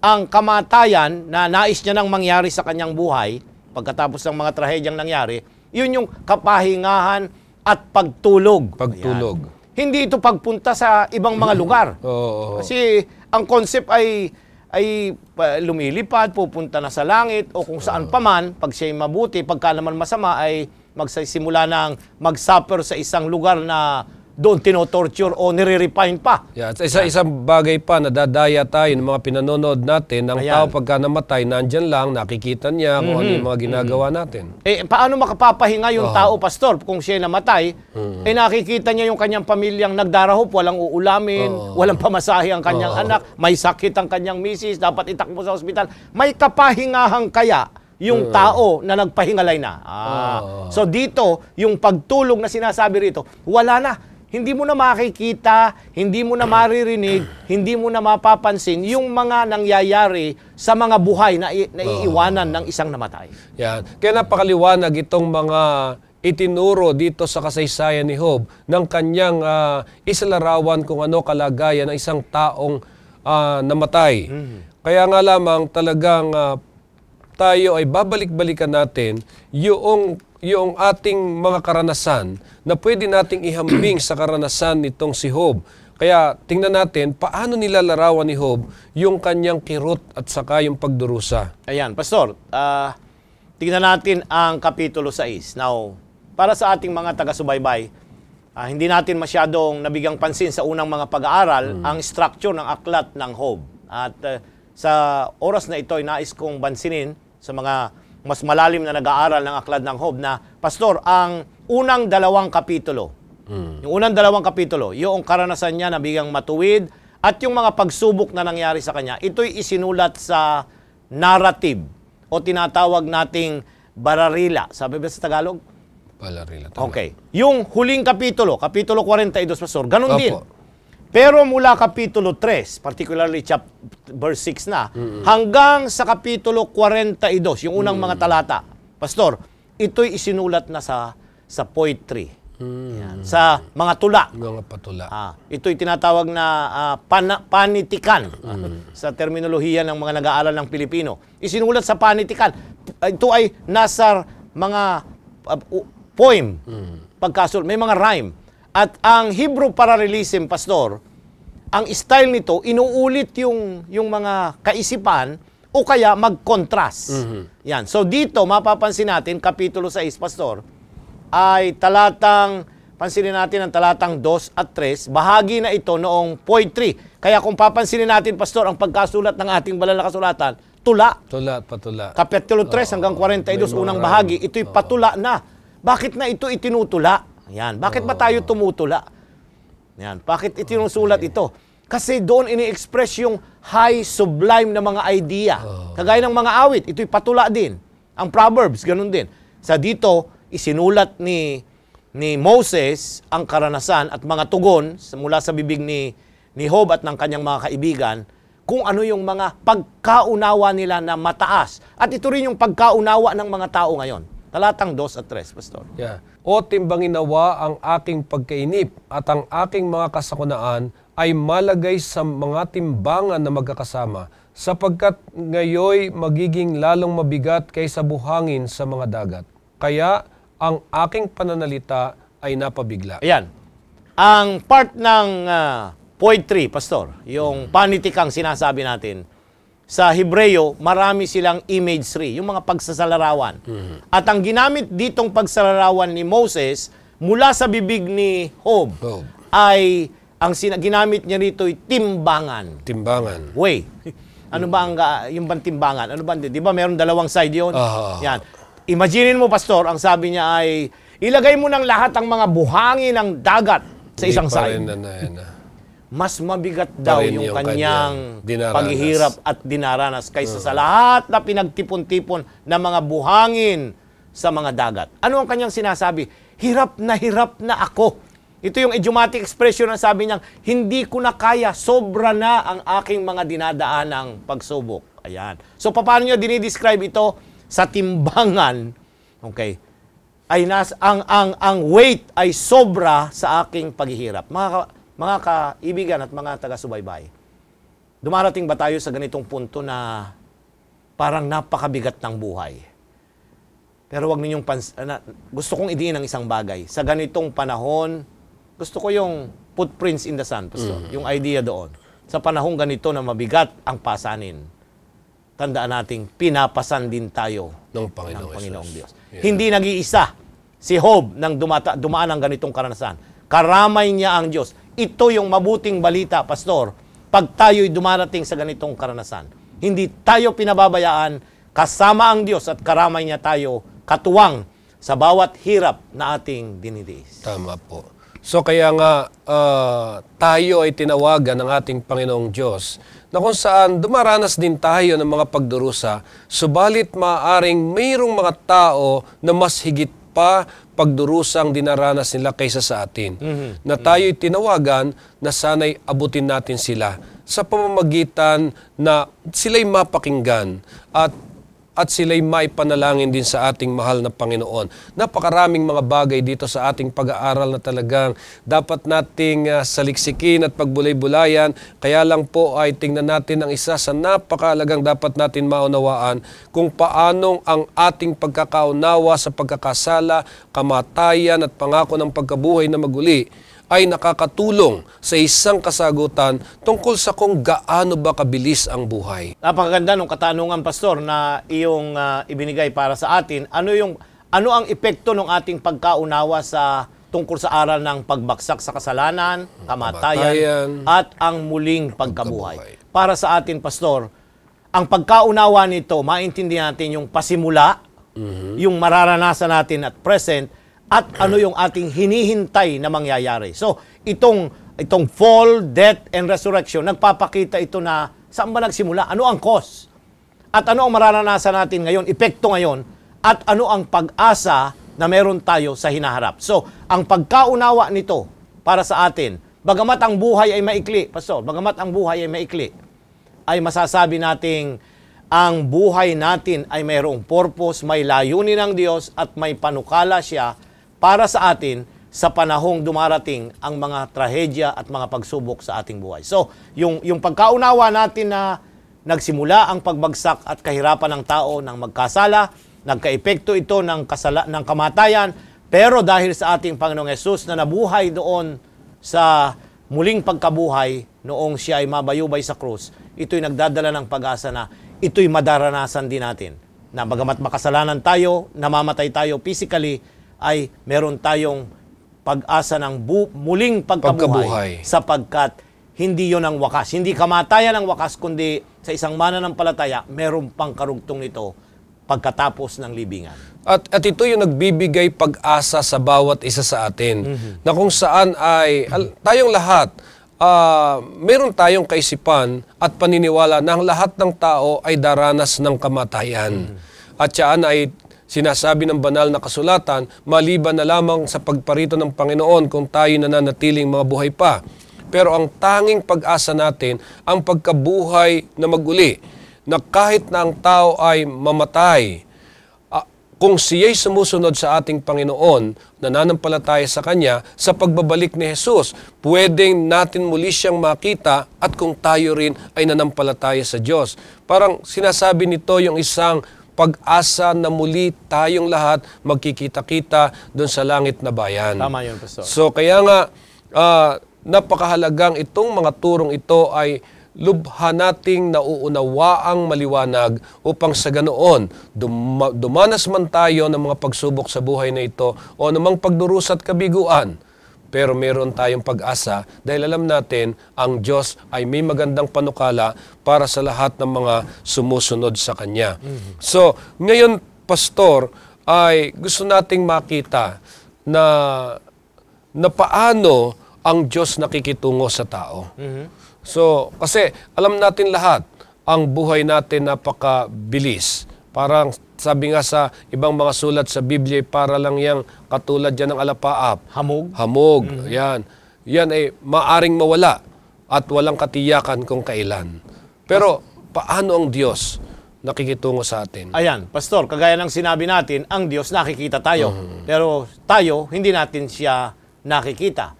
ang kamatayan na nais niya nang mangyari sa kanyang buhay, pagkatapos ng mga trahedyang nangyari, yun yung kapahingahan at pagtulog. Pagtulog. Ayan. Hindi ito pagpunta sa ibang mga lugar. Kasi ang concept ay lumilipad, pupunta na sa langit, o kung saan paman, pag siya'y mabuti, pagka naman masama, ay magsisimula ng mag-suffer sa isang lugar na doon tinotorture o nire-refine pa. Yeah, isang bagay pa, nadadaya tayo ng mga pinanonood natin, ang tao pagka namatay, nandyan lang, nakikita niya kung ano yung mga ginagawa natin. Paano makapapahinga yung tao, Pastor, kung siya namatay, nakikita niya yung kanyang pamilyang nagdarahop, walang uulamin, walang pamasahe ang kanyang anak, may sakit ang kanyang misis, dapat itakbo sa ospital. May kapahingahang kaya yung tao na nagpahingalay na. So dito, yung pagtulog na sinasabi rito, wala na. Hindi mo na makikita, hindi mo na maririnig, hindi mo na mapapansin yung mga nangyayari sa mga buhay na iiwanan ng isang namatay. Yan. Kaya napakaliwanag itong mga itinuro dito sa kasaysayan ni Job ng kanyang isalarawan kung ano kalagayan ng isang taong namatay. Kaya nga lamang talagang tayo ay babalik-balikan natin yung ating mga karanasan na pwede nating ihambing sa karanasan nitong si Job. Kaya tingnan natin paano nilalarawan ni Job yung kanyang kirot at saka yung pagdurusa. Ayan, Pastor, tingnan natin ang Kapitulo 6. Now, para sa ating mga taga-subaybay, hindi natin masyadong nabigang pansin sa unang mga pag-aaral ang structure ng aklat ng Job. At sa oras na ito ay nais kong bansinin sa mga mas malalim na nag-aaral ng aklat ng Job na, Pastor, ang unang 2 kapitulo, yung unang 2 kapitulo, yung karanasan niya na bigang matuwid at yung mga pagsubok na nangyari sa kanya, ito'y isinulat sa narrative o tinatawag nating bararila. Sabi ba sa Tagalog? Bararila. Okay. Yung huling kapitulo, kapitulo 42, Pastor, ganun din. Pero mula kapitulo 3, particularly verse 6 na, hanggang sa kapitulo 42, yung unang mga talata, Pastor, ito'y isinulat na sa poetry. Yan, sa mga tula. Mga patula. Ito'y tinatawag na panitikan sa terminolohiya ng mga nag-aaral ng Pilipino. Isinulat sa panitikan. Ito ay nasa mga poem, pagkasul, may mga rhyme. At ang Hebrew parallelism, Pastor, ang style nito, inuulit yung mga kaisipan o kaya mag-contrast. Yan. So dito, mapapansin natin, Kapitulo 6, Pastor, ay pansinin natin ang talatang 2 at 3, bahagi na ito noong poetry. Kaya kung papansinin natin, Pastor, ang pagkasulat ng ating banal na kasulatan, tula. Tula, patula. Kapitulo 3 hanggang 42, unang bahagi, ito'y patula na. Bakit na ito itinutula? Yan. Bakit ba tayo tumutula? Yan. Bakit itinusulat ito? Kasi doon ini-express yung high, sublime na mga idea. Kagaya ng mga awit, ito'y patula din. Ang Proverbs, ganun din. Sa dito, isinulat ni Moses ang karanasan at mga tugon mula sa bibig ni Job at ng kanyang mga kaibigan kung ano yung mga pagkaunawa nila na mataas. At ito rin yung pagkaunawa ng mga tao ngayon. Talatang 2 at 3, Pastor. Yeah. O timbangin nawa ang aking pagkainip at ang aking mga kasakunaan ay malagay sa mga timbangan na magkakasama, sapagkat ngayoy magiging lalong mabigat kaysa buhangin sa mga dagat. Kaya ang aking pananalita ay napabigla. Ayan. Ang part ng poetry, Pastor, yung panitikang sinasabi natin, sa Hebreo, marami silang imagery, yung mga pagsasalarawan. At ang ginamit ditong pagsalarawan ni Moses, mula sa bibig ni Job, ay ang ginamit niya rito ay timbangan. Timbangan. Way. Ano ba yung bang timbangan? Ano ba? Di ba meron dalawang side yun? Yan. Imaginin mo, Pastor, ang sabi niya ay, ilagay mo ng lahat ang mga buhangin ng dagat sa isang side. mas mabigat daw rin yung yung kanyang kanyang dinaranas. paghihirap at dinaranas kaysa sa lahat na pinagtipon-tipon ng mga buhangin sa mga dagat. Ano ang kanyang sinasabi? Hirap na ako. Ito yung idiomatic expression na sabi niya, hindi ko na kaya, sobra na ang aking mga dinadaanang pagsubok. Ayan. So, paano nyo dinidescribe ito? Sa timbangan, okay, ay ang weight ay sobra sa aking paghihirap. Mga kaibigan at mga taga-subaybay, dumarating ba tayo sa ganitong punto na parang napakabigat ng buhay? Pero wag ninyong gusto kong idiin ang isang bagay. Sa ganitong panahon, gusto ko yung footprints in the sand, Pastor. Yung idea doon. Sa panahong ganito na mabigat ang pasanin, tandaan nating pinapasan din tayo ng Panginoong Diyos. Yeah. Hindi nag-iisa si Job nang dumaan ng ganitong karanasan. Karamay niya ang Diyos. Ito yung mabuting balita, Pastor, pag tayo'y dumarating sa ganitong karanasan. Hindi tayo pinababayaan, kasama ang Diyos at karamay niya tayo katuwang sa bawat hirap na ating dinidiis. Tama po. So kaya nga tayo ay tinawagan ng ating Panginoong Diyos na kung saan dumaranas din tayo ng mga pagdurusa, subalit maaaring mayroong mga tao na mas higit pa pagdurusang dinaranas nila kaysa sa atin. Na tayo'y tinawagan na sana'y abutin natin sila sa pamamagitan na sila'y mapakinggan at sila'y maipanalangin din sa ating mahal na Panginoon. Napakaraming mga bagay dito sa ating pag-aaral na talagang dapat nating saliksikin at pagbulay-bulayan. Kaya lang po ay tingnan natin ang isa sa napakahalagang dapat natin maunawaan kung paanong ang ating pagkakaunawa sa pagkakasala, kamatayan at pangako ng pagkabuhay na maguli ay nakakatulong sa isang kasagutan tungkol sa kung gaano ba kabilis ang buhay. Napakaganda ng katanungan, Pastor, na iyong ibinigay para sa atin. Ano ang epekto ng ating pagkaunawa sa tungkol sa aral ng pagbaksak sa kasalanan, kamatayan, at ang muling pagkabuhay? Para sa atin, Pastor, ang pagkaunawa nito, maintindihan natin yung pasimula, yung mararanasan natin at present, at ano yung ating hinihintay na mangyayari. So, itong fall, death, and resurrection, nagpapakita ito na saan ba nagsimula? Ano ang cause? At ano ang mararanasan natin ngayon, epekto ngayon, at ano ang pag-asa na meron tayo sa hinaharap. So, ang pagkaunawa nito para sa atin, bagamat ang buhay ay maikli, Pastor, bagamat ang buhay ay maikli, ay masasabi nating ang buhay natin ay mayroong purpose, may layunin ng Diyos at may panukala siya para sa atin sa panahong dumarating ang mga trahedya at mga pagsubok sa ating buhay. So, yung pagkaunawa natin na nagsimula ang pagbagsak at kahirapan ng tao ng magkasala, nagkaepekto ito ng kamatayan, pero dahil sa ating Panginoong Hesus na nabuhay doon sa muling pagkabuhay noong siya ay mabayubay sa krus, ito'y nagdadala ng pag-asa na ito'y madaranasan din natin. Na bagamat makasalanan tayo, namamatay tayo physically, ay meron tayong pag-asa ng muling pagkabuhay sapagkat hindi yon ang wakas. Hindi kamatayan ang wakas, kundi sa isang mananampalataya, meron pang karugtong nito pagkatapos ng libingan. At ito yung nagbibigay pag-asa sa bawat isa sa atin. Na kung saan ay tayong lahat, meron tayong kaisipan at paniniwala na ang lahat ng tao ay daranas ng kamatayan. At yan ay sinasabi ng banal na kasulatan, maliban na lamang sa pagparito ng Panginoon kung tayo nananatiling mga buhay pa. Pero ang tanging pag-asa natin, ang pagkabuhay na maguli, na kahit na ang tao ay mamatay, kung siya'y sumusunod sa ating Panginoon, nananampalataya sa Kanya, sa pagbabalik ni Jesus, pwedeng natin muli siyang makita at kung tayo rin ay nanampalataya sa Diyos. Parang sinasabi nito yung isang pag-asa na muli tayong lahat magkikita-kita doon sa langit na bayan. Tama yun, Pastor. So kaya nga, napakahalagang itong mga turong ito ay lubha nating nauunawaang maliwanag upang sa ganoon, dumanas man tayo ng mga pagsubok sa buhay na ito o namang pagdurusa at kabiguan, pero meron tayong pag-asa dahil alam natin ang Diyos ay may magandang panukala para sa lahat ng mga sumusunod sa Kanya. So, ngayon, Pastor, ay gusto nating makita na paano ang Diyos nakikitungo sa tao. So, kasi alam natin lahat, ang buhay natin napakabilis. Parang sabi nga sa ibang mga sulat sa Biblia, para lang yang katulad yan ng alapaap. Hamog. Yan. Yan ay maaring mawala at walang katiyakan kung kailan. Pero paano ang Diyos nakikitungo sa atin? Ayan, Pastor, kagaya ng sinabi natin, ang Diyos nakikita tayo. Pero tayo, hindi natin siya nakikita.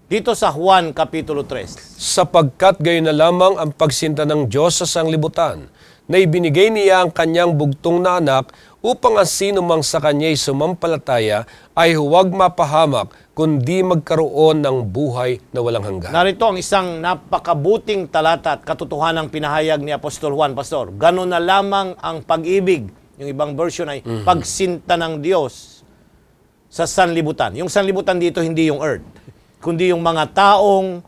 Dito sa Juan Kapitulo 3. Sapagkat gayon na lamang ang pagsinta ng Diyos sa sanglibutan, na ibinigay niya ang kanyang bugtong na anak upang ang sino mang sa kanya'y sumampalataya ay huwag mapahamak, kundi magkaroon ng buhay na walang hanggan. Narito ang isang napakabuting talata at katotohanang pinahayag ni Apostol Juan, Pastor. Ganon na lamang ang pag-ibig. Yung ibang version ay pagsinta ng Diyos sa sanlibutan. Yung sanlibutan dito hindi yung earth, kundi yung mga taong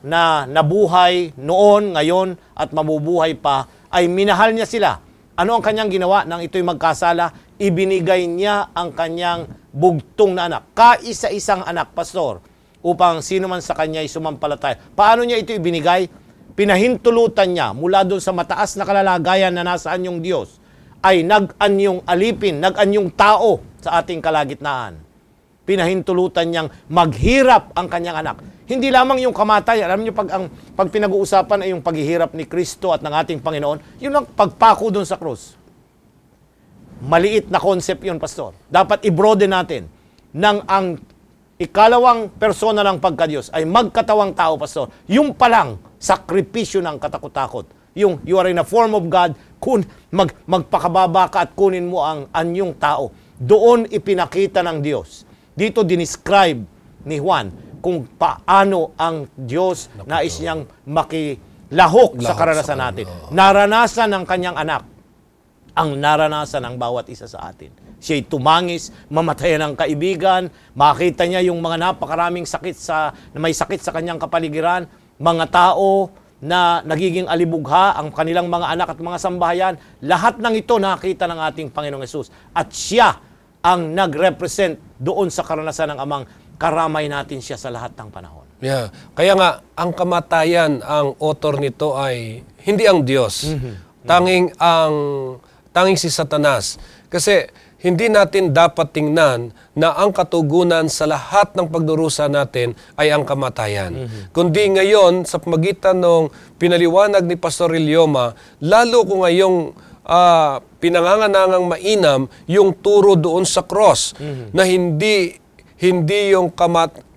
na nabuhay noon, ngayon at mabubuhay pa, ay minahal niya sila. Ano ang kanyang ginawa nang ito'y magkasala? Ibinigay niya ang kanyang bugtong na anak. Kaisa-isang anak, Pastor, upang sino man sa kanya ay sumampalataya. Paano niya ito ibinigay? Pinahintulutan niya mula doon sa mataas na kalalagayan na nasaan yung Diyos, ay nag-anyong alipin, nag-anyong tao sa ating kalagitnaan. Pinahintulutan niyang maghirap ang kanyang anak. Hindi lamang yung kamatayan. Alam niyo, pag pinag-uusapan ay yung paghihirap ni Kristo at ng ating Panginoon, yun ang pagpako doon sa krus. Maliit na concept yun, Pastor. Dapat i-broaden natin nang ang ikalawang persona ng pagka-Diyos ay magkatawang tao, Pastor. Yung palang sakripisyo ng katakot-takot. Yung you are in a form of God, magpakababa ka at kunin mo ang anyong tao. Doon ipinakita ng Diyos. Dito dinescribe ni Juan kung paano ang Diyos nais niyang makilahok sa karanasan natin. Naranasan ng kanyang anak ang naranasan ng bawat isa sa atin. Siya'y tumangis, mamatayan ng kaibigan, makita niya yung mga napakaraming may sakit sa kanyang kapaligiran, mga tao na nagiging alibugha, ang kanilang mga anak at mga sambahayan. Lahat ng ito nakita ng ating Panginoong Hesus. At siya ang nag-represent doon sa karanasan ng Amang. Karamay natin siya sa lahat ng panahon. Yeah. Kaya nga, ang kamatayan, ang author nito ay hindi ang Diyos. Tanging si Satanas. Kasi hindi natin dapat tingnan na ang katugunan sa lahat ng pagdurusa natin ay ang kamatayan. Kundi ngayon, sa pamagitan ng pinaliwanag ni Pastor Ilioma, lalo ko ngayong pinanganganangang mainam yung turo doon sa cross na hindi yung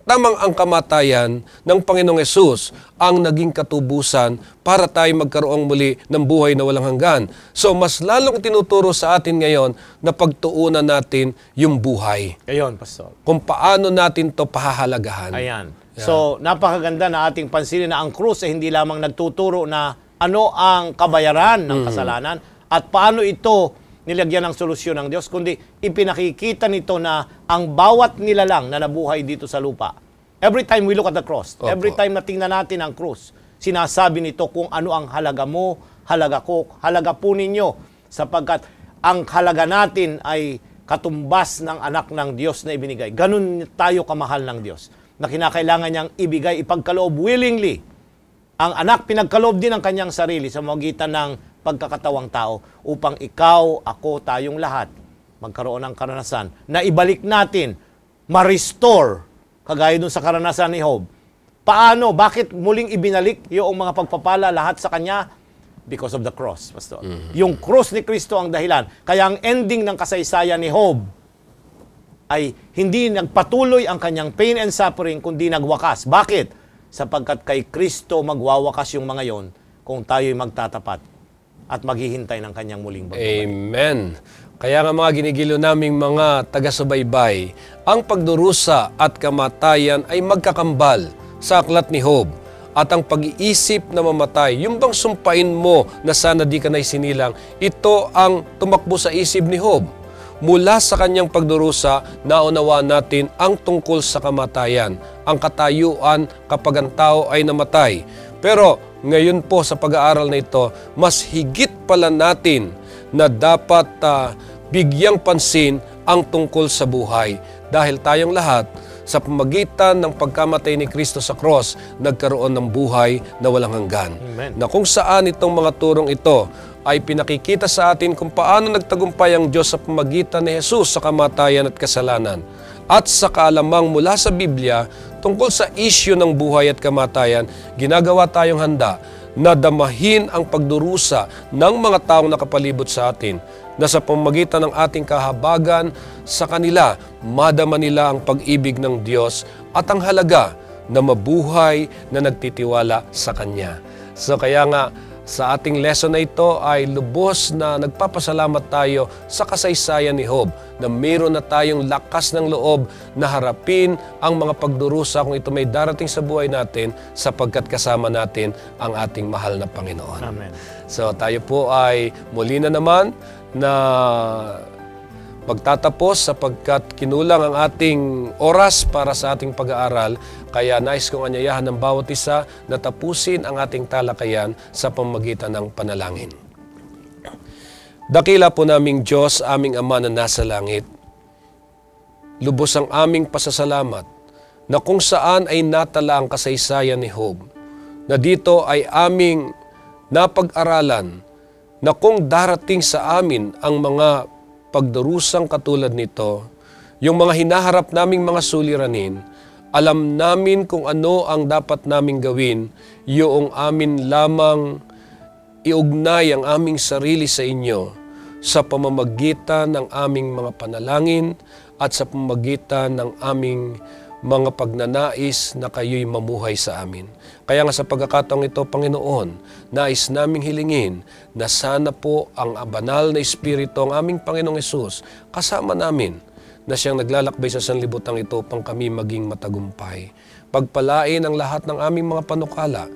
tamang ang kamatayan ng Panginoong Hesus ang naging katubusan para tayo magkaroong muli ng buhay na walang hanggan. So, mas lalong tinuturo sa atin ngayon na pagtuunan natin yung buhay. Ayon, Pastor. Kung paano natin to pahahalagahan. Ayan. Yeah. So, napakaganda na ating pansinin na ang krus ay hindi lamang nagtuturo na ano ang kabayaran ng kasalanan at paano ito nilagyan ng solusyon ng Diyos, kundi ipinakikita nito na ang bawat nilalang na nabuhay dito sa lupa. Every time we look at the cross, every time na tingnan natin ang cross, sinasabi nito kung ano ang halaga mo, halaga ko, halaga po ninyo, sapagkat ang halaga natin ay katumbas ng anak ng Diyos na ibinigay. Ganun tayo kamahal ng Diyos, na kinakailangan niyang ibigay, ipagkaloob willingly. Ang anak pinagkaloob din ang kanyang sarili sa magitan ng pagkakatawang tao upang ikaw, ako, tayong lahat magkaroon ng karanasan na ibalik natin, ma-restore, kagaya dun sa karanasan ni Job. Paano? Bakit muling ibinalik yung mga pagpapala lahat sa kanya? Because of the cross, Pastor. Yung cross ni Kristo ang dahilan. Kaya ang ending ng kasaysayan ni Job ay hindi nagpatuloy ang kanyang pain and suffering, kundi nagwakas. Bakit? Sapagkat kay Kristo magwawakas yung mga yon kung tayo'y magtatapat at maghihintay ng kanyang muling pagbabalik. Amen. Kaya nga mga ginigilo naming mga taga-subaybay, ang pagdurusa at kamatayan ay magkakambal sa aklat ni Job. At ang pag-iisip na mamatay, yung bang sumpain mo na sana di ka na isinilang, ito ang tumakbo sa isip ni Job. Mula sa kanyang pagdurusa, naunawa natin ang tungkol sa kamatayan, ang katayuan kapag ang tao ay namatay. Pero ngayon po sa pag-aaral na ito, mas higit pala natin na dapat bigyang pansin ang tungkol sa buhay. Dahil tayong lahat, Sa pamamagitan ng pagkamatay ni Kristo sa cross, nagkaroon ng buhay na walang hanggan. Amen. Na kung saan itong mga turong ito ay pinakikita sa atin kung paano nagtagumpay ang Diyos sa pamamagitan ni Jesus sa kamatayan at kasalanan. At sa kaalamang mula sa Biblia tungkol sa isyu ng buhay at kamatayan, ginagawa tayong handa na damahin ang pagdurusa ng mga taong nakapalibot sa atin, na sa pamamagitan ng ating kahabagan sa kanila, madama nila ang pag-ibig ng Diyos at ang halaga na mabuhay na nagtitiwala sa Kanya. So kaya nga, sa ating lesson na ito ay lubos na nagpapasalamat tayo sa kasaysayan ni Job na mayroon na tayong lakas ng loob na harapin ang mga pagdurusa kung ito may darating sa buhay natin sapagkat kasama natin ang ating mahal na Panginoon. Amen. So tayo po ay muli na naman na magtatapos sapagkat kinulang ang ating oras para sa ating pag-aaral. Kaya nais kong anyayahan ng bawat isa na tapusin ang ating talakayan sa pamamagitan ng panalangin. Dakila po naming Diyos, aming Ama na nasa langit, lubos ang aming pasasalamat na kung saan ay natala ang kasaysayan ni Job, na dito ay aming napag-aralan na kung darating sa amin ang mga pagdarusang katulad nito, yung mga hinaharap naming mga suliranin, alam namin kung ano ang dapat naming gawin, yung amin lamang iugnay ang aming sarili sa inyo sa pamamagitan ng aming mga panalangin at sa pamamagitan ng aming mga pagnanais na kayo'y mamuhay sa amin. Kaya nga sa pagkakataong ito, Panginoon, nais naming hilingin na sana po ang banal na Espiritu, ang aming Panginoong Hesus, kasama namin na siyang naglalakbay sa sanlibutan ito upang kami maging matagumpay. Pagpalain ang lahat ng aming mga panukala,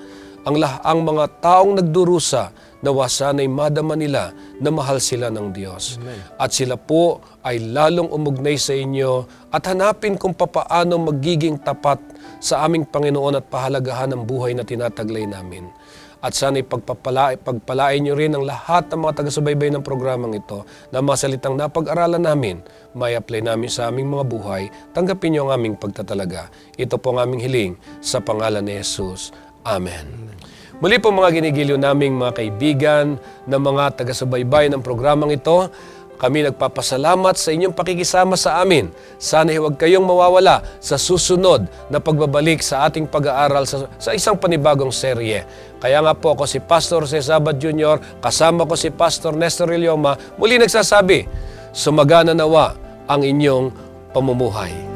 ang mga taong nagdurusa, nawa sana'y madama nila na mahal sila ng Diyos. Amen. At sila po ay lalong umugnay sa inyo at hanapin kung papaano magiging tapat sa aming Panginoon at pahalagahan ng buhay na tinataglay namin. At sana'y pagpalain nyo rin ang lahat ng mga taga-subaybay ng programang ito na mga salitang napag-aralan namin, may apply namin sa aming mga buhay, tanggapin nyo ang aming pagtatalaga. Ito po ang aming hiling sa pangalan ni Jesus. Amen. Muli po mga ginigiliw naming mga kaibigan na mga taga-subaybay ng programang ito, kami nagpapasalamat sa inyong pakikisama sa amin. Sana huwag kayong mawawala sa susunod na pagbabalik sa ating pag-aaral sa isang panibagong serye. Kaya nga po ako si Pastor Cesabad Jr., kasama ko si Pastor Nestor Ilioma, muli nagsasabi, sumagana nawa ang inyong pamumuhay.